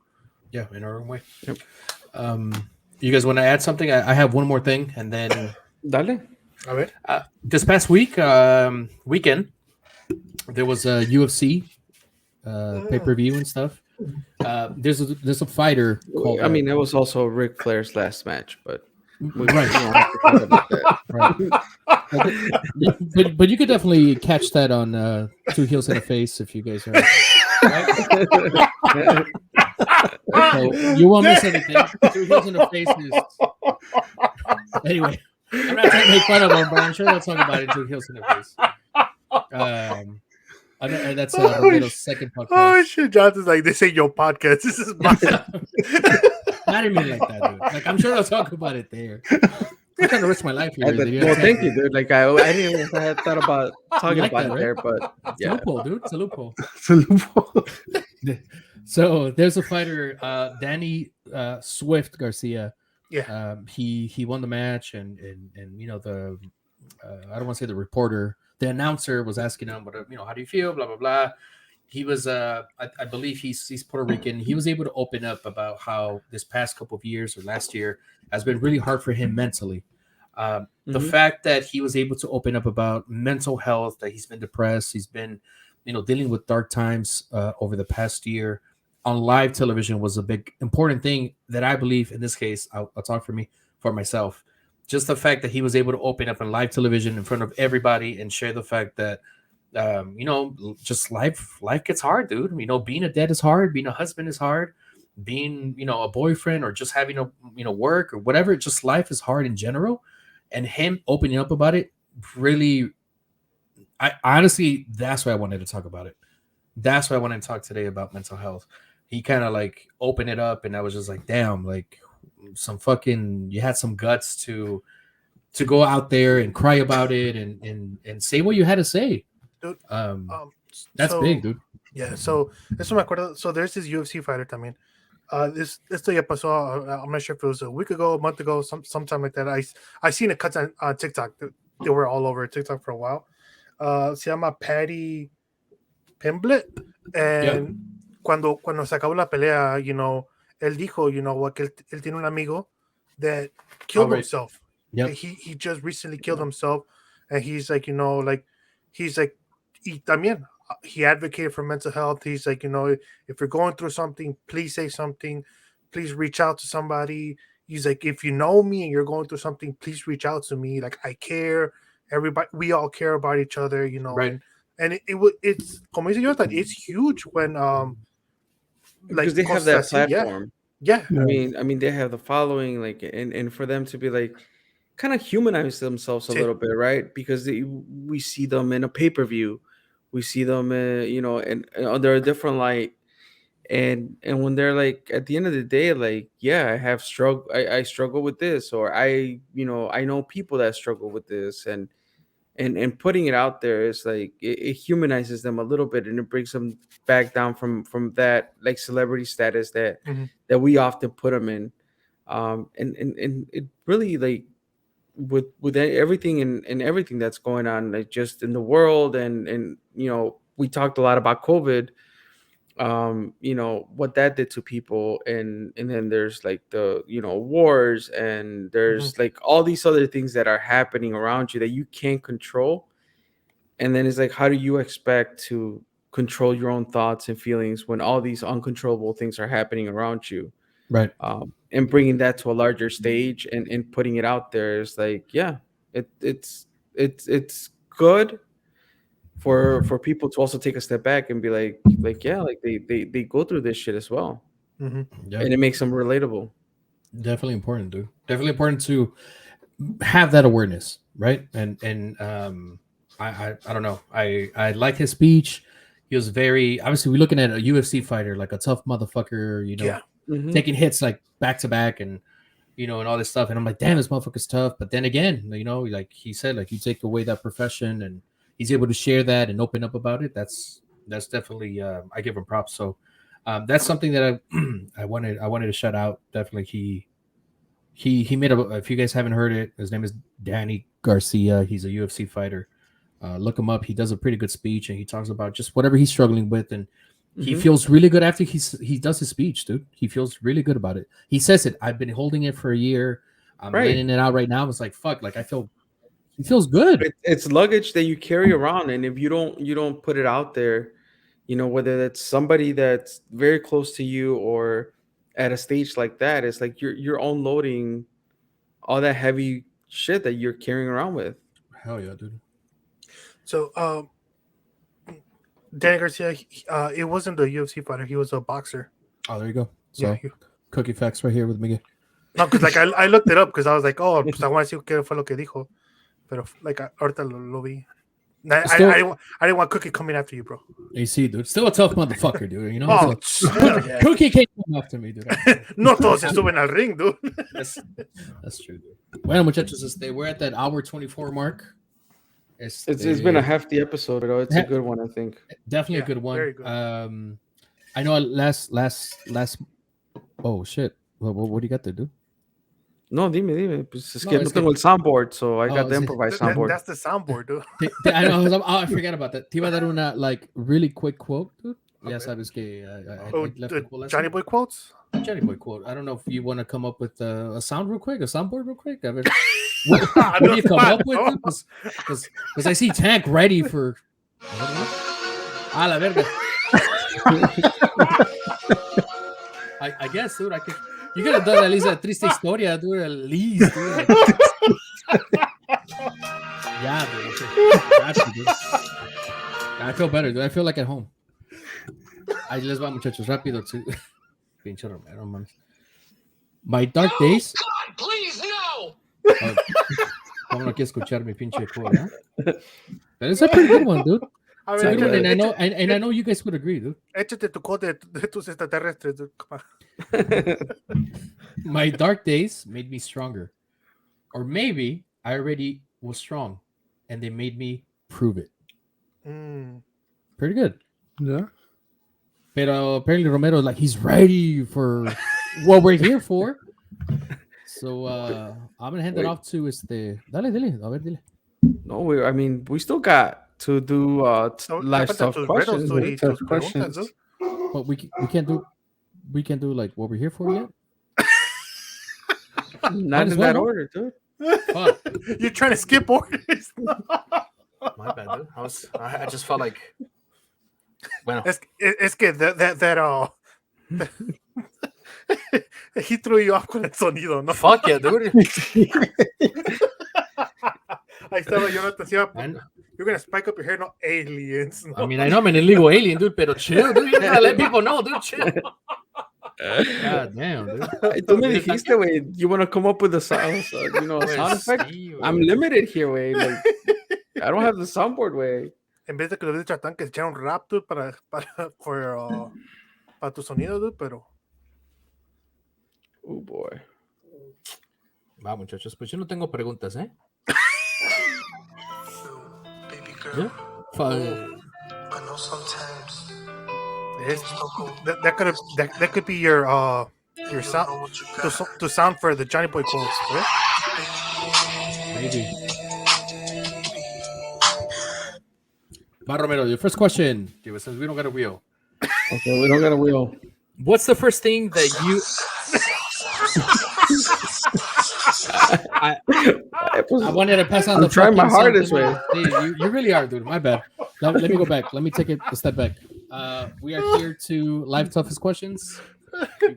S4: Yeah, in our own way.
S1: Yep.
S4: You guys want to add something? I have one more thing, and then
S1: Dale.
S3: A ver.
S4: This past weekend, there was a UFC pay-per-view and stuff. There's a fighter called.
S1: I mean, it was also Ric Flair's last match, but we
S4: Right.
S1: don't have to talk about that.
S4: Right. but you could definitely catch that on Two Heels in the Face if you guys are. Right? So you won't miss anything. Two Heels in the Face is. Anyway, I'm not trying to make fun of them, but I'm sure they'll talk about it. Two Heels in the Face. That's Romero's second podcast.
S3: Oh shit, Jonathan's like, this ain't your podcast. This is my.
S4: I didn't mean like that, dude. Like, I'm sure they'll talk about it there. I'm trying to risk my life here.
S1: Well, thank you, dude. Like I didn't even have thought about talking
S4: like
S1: about
S4: that,
S1: it
S4: right?
S1: there, but
S4: It's a
S1: yeah.
S4: loophole, dude. It's a loophole.
S2: It's a loophole.
S4: So there's a fighter, Danny Swift Garcia.
S3: Yeah.
S4: He won the match, and you know the I don't want to say the reporter, the announcer was asking him, what you know, how do you feel? Blah blah blah. He was I believe he's Puerto Rican. He was able to open up about how this past couple of years or last year has been really hard for him mentally. The
S1: Mhm.
S4: fact that he was able to open up about mental health, that he's been depressed, he's been, you know, dealing with dark times over the past year on live television was a big important thing that I believe in this case. I'll talk for myself. Just the fact that he was able to open up on live television in front of everybody and share the fact that you know, just life gets hard, dude. You know, being a dad is hard, being a husband is hard, being, you know, a boyfriend or just having a, you know, work or whatever, just life is hard in general. And him opening up about it really, I honestly, that's why I wanted to talk about it. That's why I wanted to talk today about mental health. He kind of like opened it up, and I was just like, damn, like some fucking, you had some guts to go out there and cry about it and say what you had to say.
S3: Dude.
S4: That's
S3: So
S4: big, dude.
S3: yeah, so eso me acuerdo. So there's this UFC fighter también. Esto ya pasó. I'm not sure if it was a week ago, a month ago, sometime like that. I seen it cuts on TikTok. They were all over TikTok for a while. Se llama Patty Pimblett, and cuando se acabó la pelea, you know, él dijo, you know, que él tiene un amigo that killed himself.
S4: Yep.
S3: He just recently killed himself, and he's like, you know, like he's like, también he advocated for mental health. He's like, you know, if you're going through something, please say something, please reach out to somebody. He's like, if you know me and you're going through something, please reach out to me. Like, I care. Everybody, we all care about each other, you know.
S4: Right.
S3: And it's como dice Jonathan, it's huge when
S1: Because
S3: like
S1: they have
S3: cosas
S1: that
S3: así,
S1: platform.
S3: yeah.
S1: I mean, they have the following, like, and for them to be like, kind of humanize themselves a
S3: Sí.
S1: little bit, right? Because we see them in a pay per view, we see them, you know, and under a different light, and when they're like, at the end of the day, like, yeah, I struggle with this, or you know, I know people that struggle with this, and putting it out there is like it humanizes them a little bit, and it brings them back down from that like celebrity status
S3: Mhm.
S1: that we often put them in, and it really, like, with everything and everything that's going on, like, just in the world, and you know, we talked a lot about COVID, you know, what that did to people, and then there's like the, you know, wars, and there's like all these other things that are happening around you that you can't control, and then it's like, how do you expect to control your own thoughts and feelings when all these uncontrollable things are happening around you?
S4: Right.
S1: And bringing that to a larger stage and putting it out there is like, yeah, it's good for people to also take a step back and be like, yeah, like they go through this shit as well,
S4: Yeah.
S1: and it makes them relatable.
S4: Definitely important, dude. Definitely important to have that awareness, right? And I don't know. I like his speech. He was very, obviously, we're looking at a UFC fighter, like a tough motherfucker, you know,
S3: Yeah.
S1: Mhm.
S4: taking hits like back to back, and you know, and all this stuff. And I'm like, damn, this motherfucker's tough. But then again, you know, like he said, like you take away that profession, and he's able to share that and open up about it. That's definitely, I give him props. So that's something that I wanted to shout out. Definitely, he made a. If you guys haven't heard it, his name is Danny Garcia. He's a UFC fighter. Look him up. He does a pretty good speech, and he talks about just whatever he's struggling with, and he
S1: Mhm.
S4: feels really good after he does his speech, dude. He feels really good about it. He says it. I've been holding it for a year. I'm
S1: Right.
S4: letting it out right now. It's like fuck. Like he feels good.
S1: It's luggage that you carry around, and if you don't put it out there, you know, whether that's somebody that's very close to you or at a stage like that, it's like you're unloading all that heavy shit that you're carrying around with.
S4: Hell yeah, dude.
S3: So Danny Garcia, it wasn't a UFC fighter. He was a boxer.
S4: Oh, there you go. So
S3: Yeah.
S4: cookie facts right here with Miguel.
S3: No, because like I looked it up because I was like, oh, pues I want to see qué fue lo que dijo. Pero like ahorita lo vi. I didn't want Cookie coming after you, bro.
S4: You see, dude, still a tough motherfucker, dude. You know,
S3: Oh,
S4: so, Cookie can't come after me, dude.
S3: no todos se suben al ring, dude.
S4: That's true, dude. Bueno, muchachos, we're at that hour 24 mark.
S1: It's been a hefty episode, though. It's a good one, I think.
S4: Definitely a good one.
S3: Very good.
S4: I know last. Oh shit! What do you got there, dude?
S1: No, dime. Pues es
S4: No,
S1: que no
S4: es que-
S1: tengo el soundboard, so I got the
S4: sí.
S1: improvised soundboard.
S3: That's the soundboard, dude.
S4: I know. I forgot about that. Te iba a dar una like really quick quote, dude. Ya
S3: Okay.
S4: sabes que I
S3: Oh,
S4: left the quote
S3: Johnny Boy quotes.
S4: Johnny Boy quote. I don't know if you want to come up with a sound real quick, a soundboard real quick. I mean, what do you come up with? Because I see Tank ready for. A la verga. I guess, dude. You could have done at least a triste historia, dude. At least, dude. Yeah, dude. Okay. Got you, dude. I feel better, dude. I feel like at home. Ahí les va, muchachos, rápido. Pinche Romero, man. My dark days.
S5: God, please no.
S4: ¿Cómo no quiero escuchar mi pinche quote, huh? But it's a pretty good one, dude.
S3: A
S4: It's a
S3: ver,
S4: good one, and I
S3: échate,
S4: know, you guys would agree, dude.
S3: échate tu quote de tus extraterrestres, dude. Come on.
S4: My dark days made me stronger, or maybe I already was strong, and they made me prove it. Pretty good.
S2: Yeah.
S4: Pero apparently Romero, like, he's ready for what we're here for. So I'm gonna hand it off to Dale, a ver, dile.
S1: No, we still got to do live stuff questions.
S3: Tus preguntas, dude.
S4: But we can't do like what we're here for yet.
S1: Not in that order, dude.
S4: Fuck.
S3: You're trying to skip orders.
S5: My bad, dude. I just felt like. Bueno.
S3: Es que he threw you off con el sonido, ¿no?
S5: Fuck yeah, dude.
S3: Ahí estaba yo, no te decía, you're gonna spike up your hair, no aliens. No?
S4: I mean, I know I'm an illegal alien, dude, pero chill, dude. You gotta let people know, dude. Chill. God damn, dude.
S1: Tú me dijiste, güey, you want to come up with a sound effect? I'm limited here, güey. Like, I don't have the soundboard, güey.
S3: En vez de que lo hubiera tratado que echara un rap, dude, para tu sonido, dude, pero...
S1: Oh, boy.
S4: Va, muchachos, pues yo no tengo preguntas, ¿eh?
S6: Baby girl, I know sometimes
S3: that could be your sound to sound for the Johnny Boy quotes, right?
S4: Maybe. Va, Romero, your first question. Since we don't got a wheel.
S1: Okay, we don't got a wheel.
S4: What's the first thing that you... I wanted to pass on the...
S1: I'm trying my hardest, way.
S4: You really are, dude. My bad. Let me go back. Let me take it a step back. We are here to live toughest questions.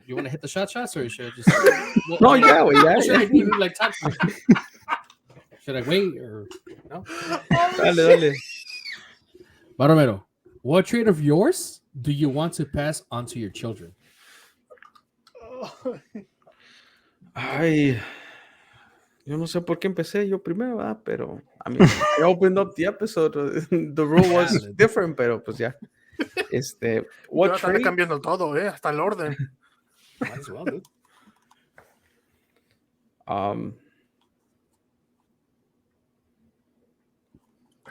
S4: You want to hit the shots, or should I just...
S1: No, yeah.
S4: Should I do like top? Should I wait, or... No?
S1: Dale.
S4: Romero, what trait of yours do you want to pass on to your children?
S1: Ay, yo no sé por qué empecé yo primero, ¿verdad? Pero, I mean, I opened up the episode. The rule was different, pero pues ya. What
S3: Están
S1: trait?
S3: cambiando todo, hasta el orden.
S4: Might as well, dude.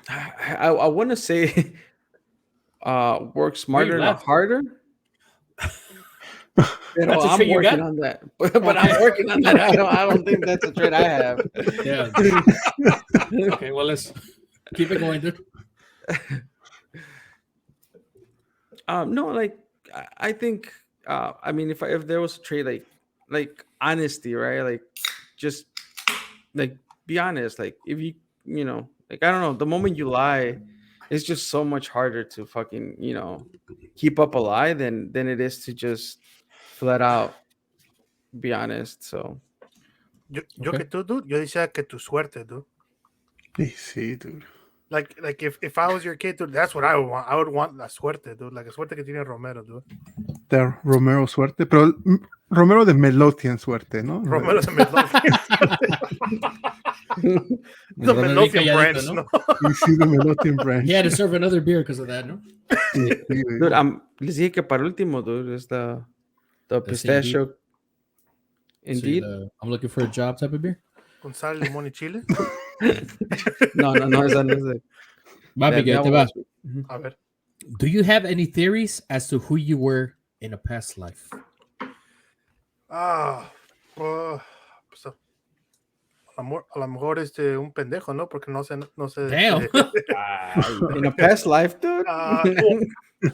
S1: I want to say work smarter, not harder.
S4: That's a
S1: I'm
S4: trait you
S1: working
S4: got?
S1: on that. But I'm working on that. I don't think that's a trait I have.
S4: Yeah. Okay, well, let's keep it going, dude.
S1: No, like I think I mean if there was a trait like honesty, right? Like just like be honest. Like if you like I don't know, the moment you lie, it's just so much harder to fucking keep up a lie than it is to just flat out be honest. So
S3: Yo que tú, dude, yo decía que tu suerte, dude.
S2: Sí, dude.
S3: Like if I was your kid, dude, that's what I would want. I would want la suerte, dude. Like la suerte que tiene Romero, dude.
S2: De Romero suerte, pero Romero de Melodian suerte, ¿no?
S3: Romero de Midlothian. The Midlothian branch, ¿no?
S2: You see the Melodian branch.
S4: He had to serve another beer because of that, no?
S1: dude, les dije que para último, dude, is the pistachio. Indeed.
S4: So I'm looking for a job type of beer.
S3: Con sal, limón y chile.
S1: No, esa no es de.
S4: Va, Miguel, te va.
S3: A ver.
S4: Do you have any theories as to who you were in a past life?
S3: a lo mejor un pendejo, ¿no? Porque no sé.
S4: Damn.
S1: In a past life, dude.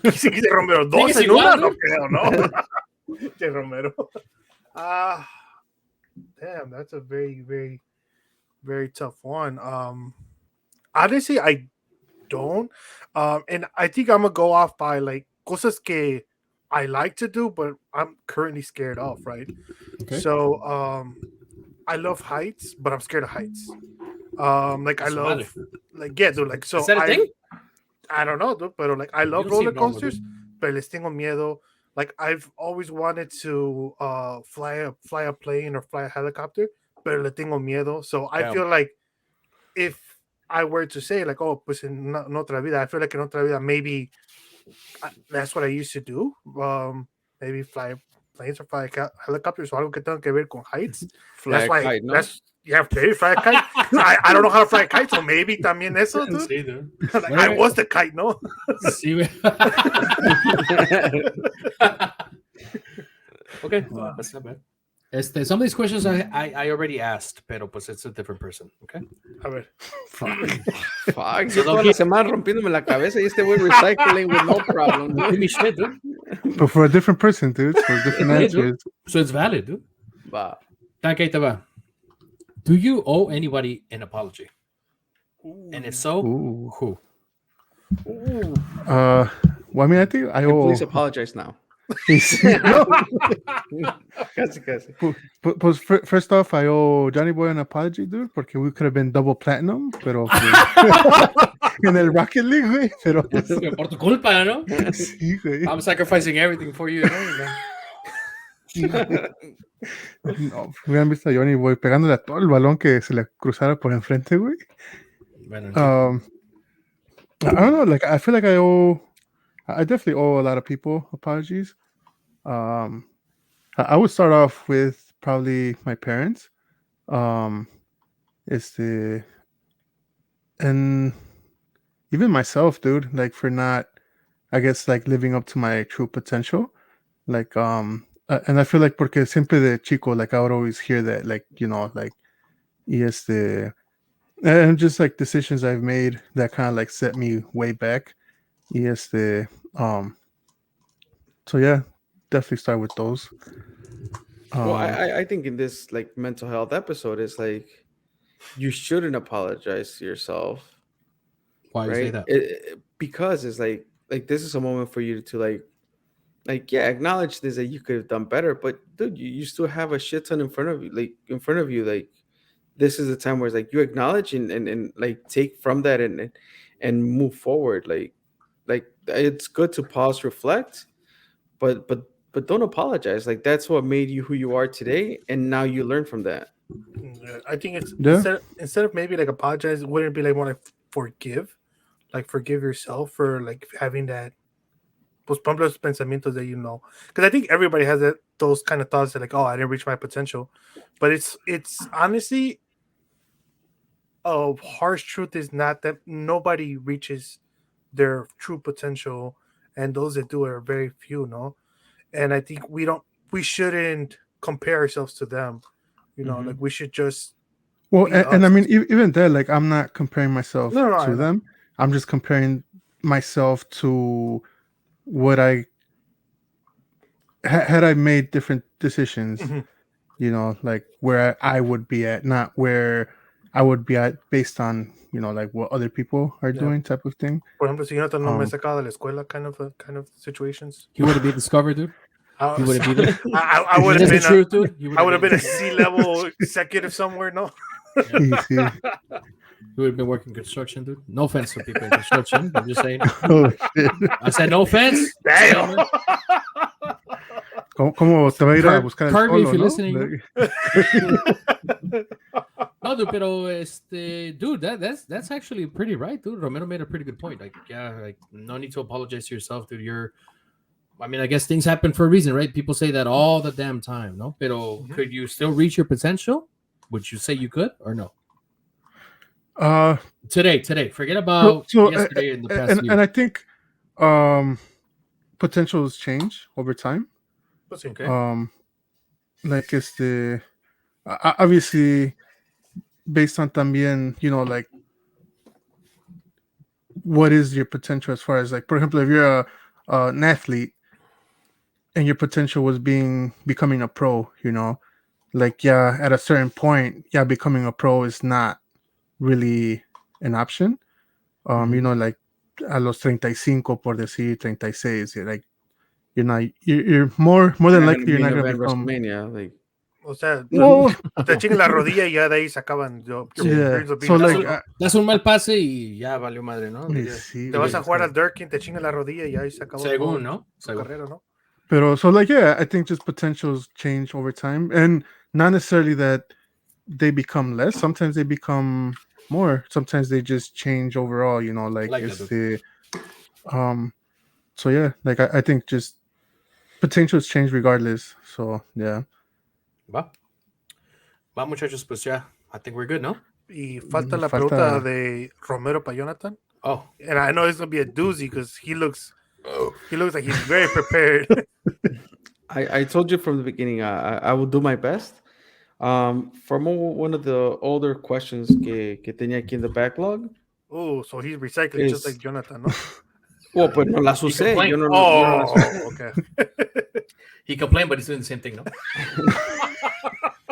S3: Dice Romero, dos en una, no creo, ¿no? Dice Romero. Damn, that's a very, very, very tough one. Honestly, I don't. And I think I'm gonna go off by like cosas que I like to do, but I'm currently scared of, right?
S4: Okay.
S3: So I love heights, but I'm scared of heights. Like I love like yeah, dude, like so
S5: Is that a thing?
S3: I don't know, dude, but like I love roller coasters, but les tengo miedo. Like I've always wanted to fly a plane or fly a helicopter, but le tengo miedo. So I feel like if I were to say like, oh, pues en otra vida, I feel like in otra vida maybe that's what I used to do. Maybe fly planes or fly helicopters o algo que tenga que ver con heights.
S1: Fly a kite, ¿no?
S3: Maybe fly a kite. I don't know how to fly a kite, so maybe también eso, dude.
S5: Sí, dude.
S3: Like, I was the kite, no?
S4: Sí,
S5: Okay, that's not bad.
S4: some of these questions I already asked, pero pues it's a different person. Okay.
S3: A ver.
S1: Fuck, yo toda la semana rompiéndome la cabeza y este güey recycling with no problem.
S4: Give me shit, dude.
S2: But for a different person, dude, for different answers.
S4: So it's valid, dude.
S1: Va.
S4: Okay, taba. Do you owe anybody an apology? And if so, who?
S2: Well, I mean, I think I owe.
S1: Please apologize now. Casi.
S2: Pues first off, I owe Johnny Boy an apology, dude, porque we could have been double platinum, pero en el Rocket League, güey. Pero
S4: por tu culpa, ¿no?
S2: Sí, güey.
S4: I'm sacrificing everything for you.
S2: No, hubieran visto a Johnny Boy pegándole a todo el balón que se le cruzara por enfrente, güey.
S4: Bueno,
S2: I don't know, like I feel like I definitely owe a lot of people apologies. I would start off with probably my parents. And even myself, dude, like for not, I guess, like living up to my true potential. Like, and I feel like porque siempre de chico, like I would always hear that, like, you know, like, and just like decisions I've made that kind of like set me way back. So yeah, definitely start with those.
S1: Well, I think in this like mental health episode, it's like you shouldn't apologize to yourself.
S4: Why
S1: right?
S4: You say that?
S1: Because it's like this is a moment for you to like acknowledge this that you could have done better, but dude, you still have a shit ton in front of you. Like this is the time where it's like you acknowledge and like take from that and move forward. Like it's good to pause, reflect, but don't apologize. Like that's what made you who you are today, and now you learn from that.
S3: I think it's instead of maybe like apologize, wouldn't it be like more like forgive yourself for like having that pues por ejemplo, pensamientos that, you know, because I think everybody has those kind of thoughts that like, oh, I didn't reach my potential, but it's honestly a harsh truth is not that nobody reaches their true potential, and those that do are very few, no? And I think we shouldn't compare ourselves to them, you know, like we should just
S2: and I mean even there, like I'm not comparing myself to them. I'm just comparing myself to what I had I made different decisions, you know, like where I would be at, not where I would be at based on, you know, like what other people are doing, type of thing.
S3: Por ejemplo, si yo no me sacado de la escuela, kind of situations.
S4: You would have been discovered, dude. You would have been.
S3: I would have been
S4: truth, dude.
S3: I would have been a C-level executive somewhere. No.
S4: You would have been working construction, dude. No offense to people in construction. I'm just saying.
S2: Oh, shit.
S4: I said no offense.
S3: Damn.
S2: ¿Cómo te va a ir a buscar el
S4: Kirby,
S2: polo,
S4: if you're
S2: no?
S4: listening. No, dude, pero dude, that's actually pretty right, dude. Romero made a pretty good point. Like, yeah, like no need to apologize to yourself, dude. I mean, I guess things happen for a reason, right? People say that all the damn time, no? Pero could you still reach your potential? Would you say you could or no? Today. Forget about yesterday and the past year.
S2: And I think potentials change over time.
S3: Okay.
S2: Like obviously based on también, like what is your potential as far as like, for example, if you're an athlete and your potential was becoming a pro, like at a certain point, becoming a pro is not really an option. Like a los 35 por decir 36, like you're more than
S1: Not gonna
S2: likely you're
S1: be an
S2: not gonna
S1: event
S2: become.
S1: WrestleMania. Like,
S3: O sea,
S2: Well,
S3: te chingan la rodilla y ya de ahí se acaban.
S2: yeah. So like,
S4: das un mal pase y ya valió madre, ¿no?
S2: sí,
S3: te vas a jugar
S2: este,
S3: al Durkin, te chingan la rodilla y ahí se acabó
S4: Según, ¿no?
S3: tu
S4: Según.
S3: carrera, ¿no?
S2: Pero so like, I think just potentials change over time, and not necessarily that they become less. Sometimes they become more. Sometimes they just change overall. Like
S4: Like
S2: it's
S4: that,
S2: the. So yeah, like I think just potentials change regardless. So yeah.
S4: Va, muchachos, pues ya. I think we're good, ¿no?
S3: Y falta la pregunta de Romero para Jonathan.
S4: Oh.
S3: And I know it's going to be a doozy because he looks like he's very prepared.
S1: I told you from the beginning, I will do my best. From one of the older questions que tenía aquí in the backlog.
S3: Oh, so he's recycling just like Jonathan, no?
S1: Well, pues no las usé. Yo no las usé.
S3: Okay.
S4: He complained, but he's doing the same thing, no?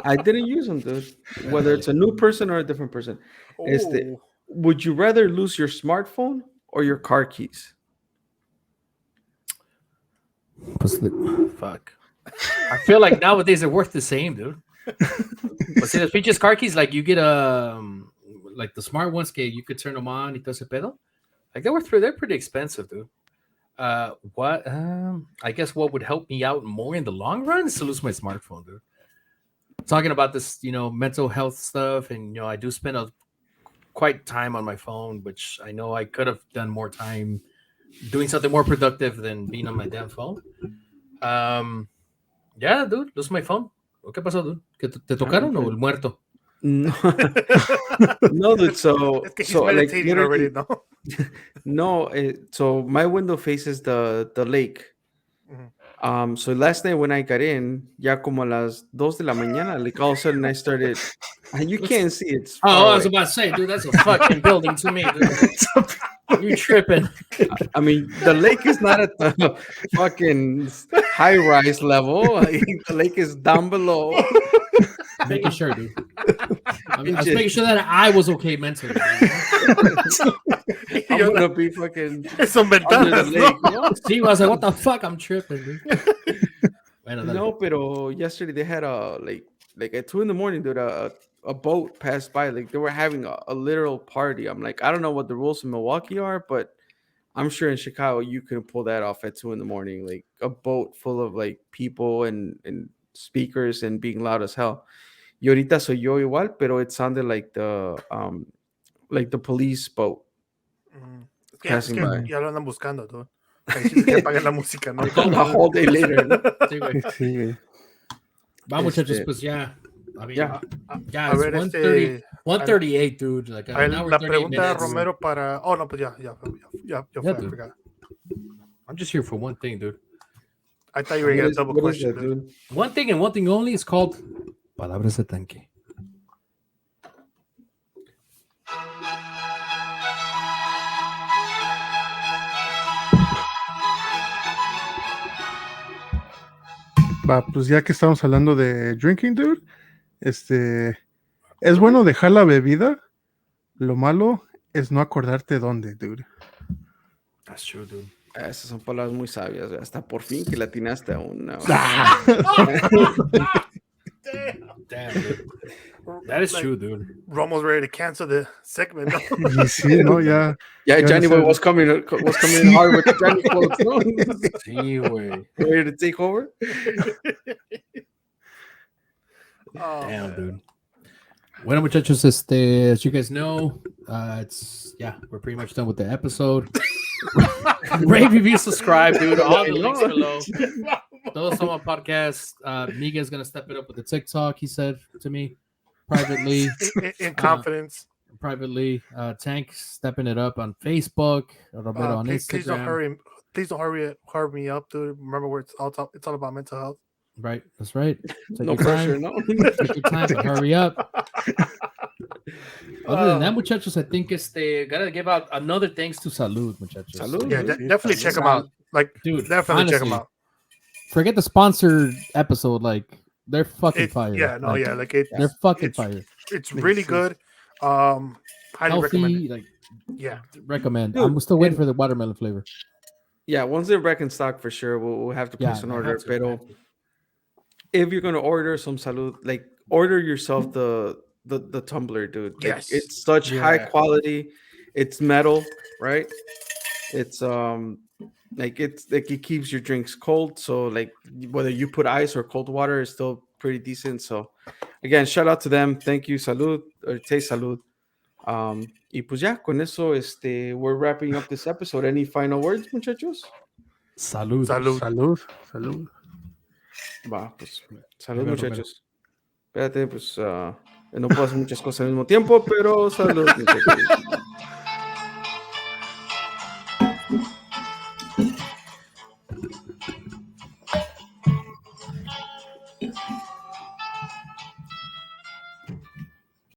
S1: I didn't use them, dude. Whether it's a new person or a different person. Would you rather lose your smartphone or your car keys?
S4: Fuck. I feel like nowadays they're worth the same, dude. But see, the features car keys, like you get like the smart ones, you could turn them on y todo ese pedo. Like they're pretty expensive, dude. What? I guess what would help me out more in the long run is to lose my smartphone, dude. Talking about this, mental health stuff, and I do spend quite time on my phone, which I know I could have done more time doing something more productive than being on my damn phone. Yeah, dude, lose my phone. ¿Qué pasó, dude? ¿Que te tocaron o el muerto?
S1: No, no, dude. So
S3: it's he's meditating like, already, no?
S1: No, so my window faces the lake.
S3: Mm-hmm.
S1: So last night when I got in, ya como a las 2 de la mañana, like all of a sudden I started, and you can't see it.
S4: I was about to say, dude, that's a fucking building to me, dude. You're tripping.
S1: I mean, the lake is not at the fucking high-rise level. The lake is down below.
S4: Making sure, dude. I was making sure that I was okay mentally.
S1: I'm gonna be fucking
S3: some ventanas,
S1: no?
S4: See, I was like, what the fuck? I'm tripping, dude.
S1: No, pero yesterday they had like at 2 a.m, dude, a boat passed by. Like they were having a literal party. I'm like, I don't know what the rules in Milwaukee are, but I'm sure in Chicago you can pull that off at 2 a.m. Like a boat full of like people and speakers and being loud as hell. Y ahorita soy yo igual, pero it sounded like the police boat passing by.
S3: Ya lo andan buscando, dude. Que apaguen la música, ¿no?
S1: A whole day later, ¿no?
S2: Sí, güey.
S4: Va, muchachos, pues ya. I mean,
S1: yeah.
S4: Yeah, it's 1:30, 1:38, dude. Like, now we're
S3: la
S4: 38
S3: pregunta de
S4: minutes.
S3: Romero para... Oh, no, pues ya fue, I forgot.
S4: I'm just here for one thing, dude.
S3: I thought you were going to double question,
S1: that, dude.
S4: One thing and one thing only is called Palabras de Tanque.
S2: Va, pues ya que estamos hablando de drinking, dude, es bueno dejar la bebida. Lo malo es no acordarte dónde, dude.
S4: That's true, dude.
S1: Esas son palabras muy sabias. Hasta por fin que le atinaste a una.
S4: Damn, dude. That is true, dude.
S3: Romo's ready to cancel the segment. No?
S2: Y sí, no, ya.
S1: Yeah, Johnny Boy was coming hard with the Johnny quotes. No?
S4: Sí, güey.
S1: Ready to take over?
S3: Damn,
S4: dude. Bueno, muchachos, as you guys know, we're pretty much done with the episode. Rate, review, subscribe, dude. All the links below. Todos Toman podcast. Miguel's gonna step it up with the TikTok. He said to me privately,
S3: in confidence.
S4: Privately, Tank stepping it up on Facebook. Romero on Instagram.
S3: Please don't hurry me up, dude. Remember, where it's all about mental health.
S4: Right, that's right.
S1: No pressure, no.
S4: Take your time and hurry up. Other than that, muchachos, I think gotta give out another thanks to Salud, muchachos.
S1: Salud.
S3: Yeah, definitely check them out. Like,
S4: Dude,
S3: definitely check them
S4: honestly,
S3: out.
S4: Forget the sponsored episode. Like, they're fucking fire.
S3: Yeah, no,
S4: like,
S3: yeah, like it.
S4: they're fucking fire.
S3: It's really good. Highly recommend
S4: Healthy,
S3: it.
S4: like,
S3: Yeah,
S4: recommend.
S1: Dude,
S4: I'm still waiting for the watermelon flavor.
S1: Yeah, once they're back in stock for sure, we'll have to place an order. But if you're gonna order some Salud, like order yourself the tumbler, dude. Like,
S3: Yes.
S1: it's such high quality. It's metal, right? It's like it keeps your drinks cold. So like whether you put ice or cold water is still pretty decent. So again, shout out to them. Thank you, Salud or Taste Salud. Y pues ya con eso, we're wrapping up this episode. Any final words, muchachos?
S4: Salud.
S2: Salud.
S1: Va, pues salud, muchachos. Espérate, pues no puedo hacer muchas cosas al mismo tiempo, pero salud, muchachos.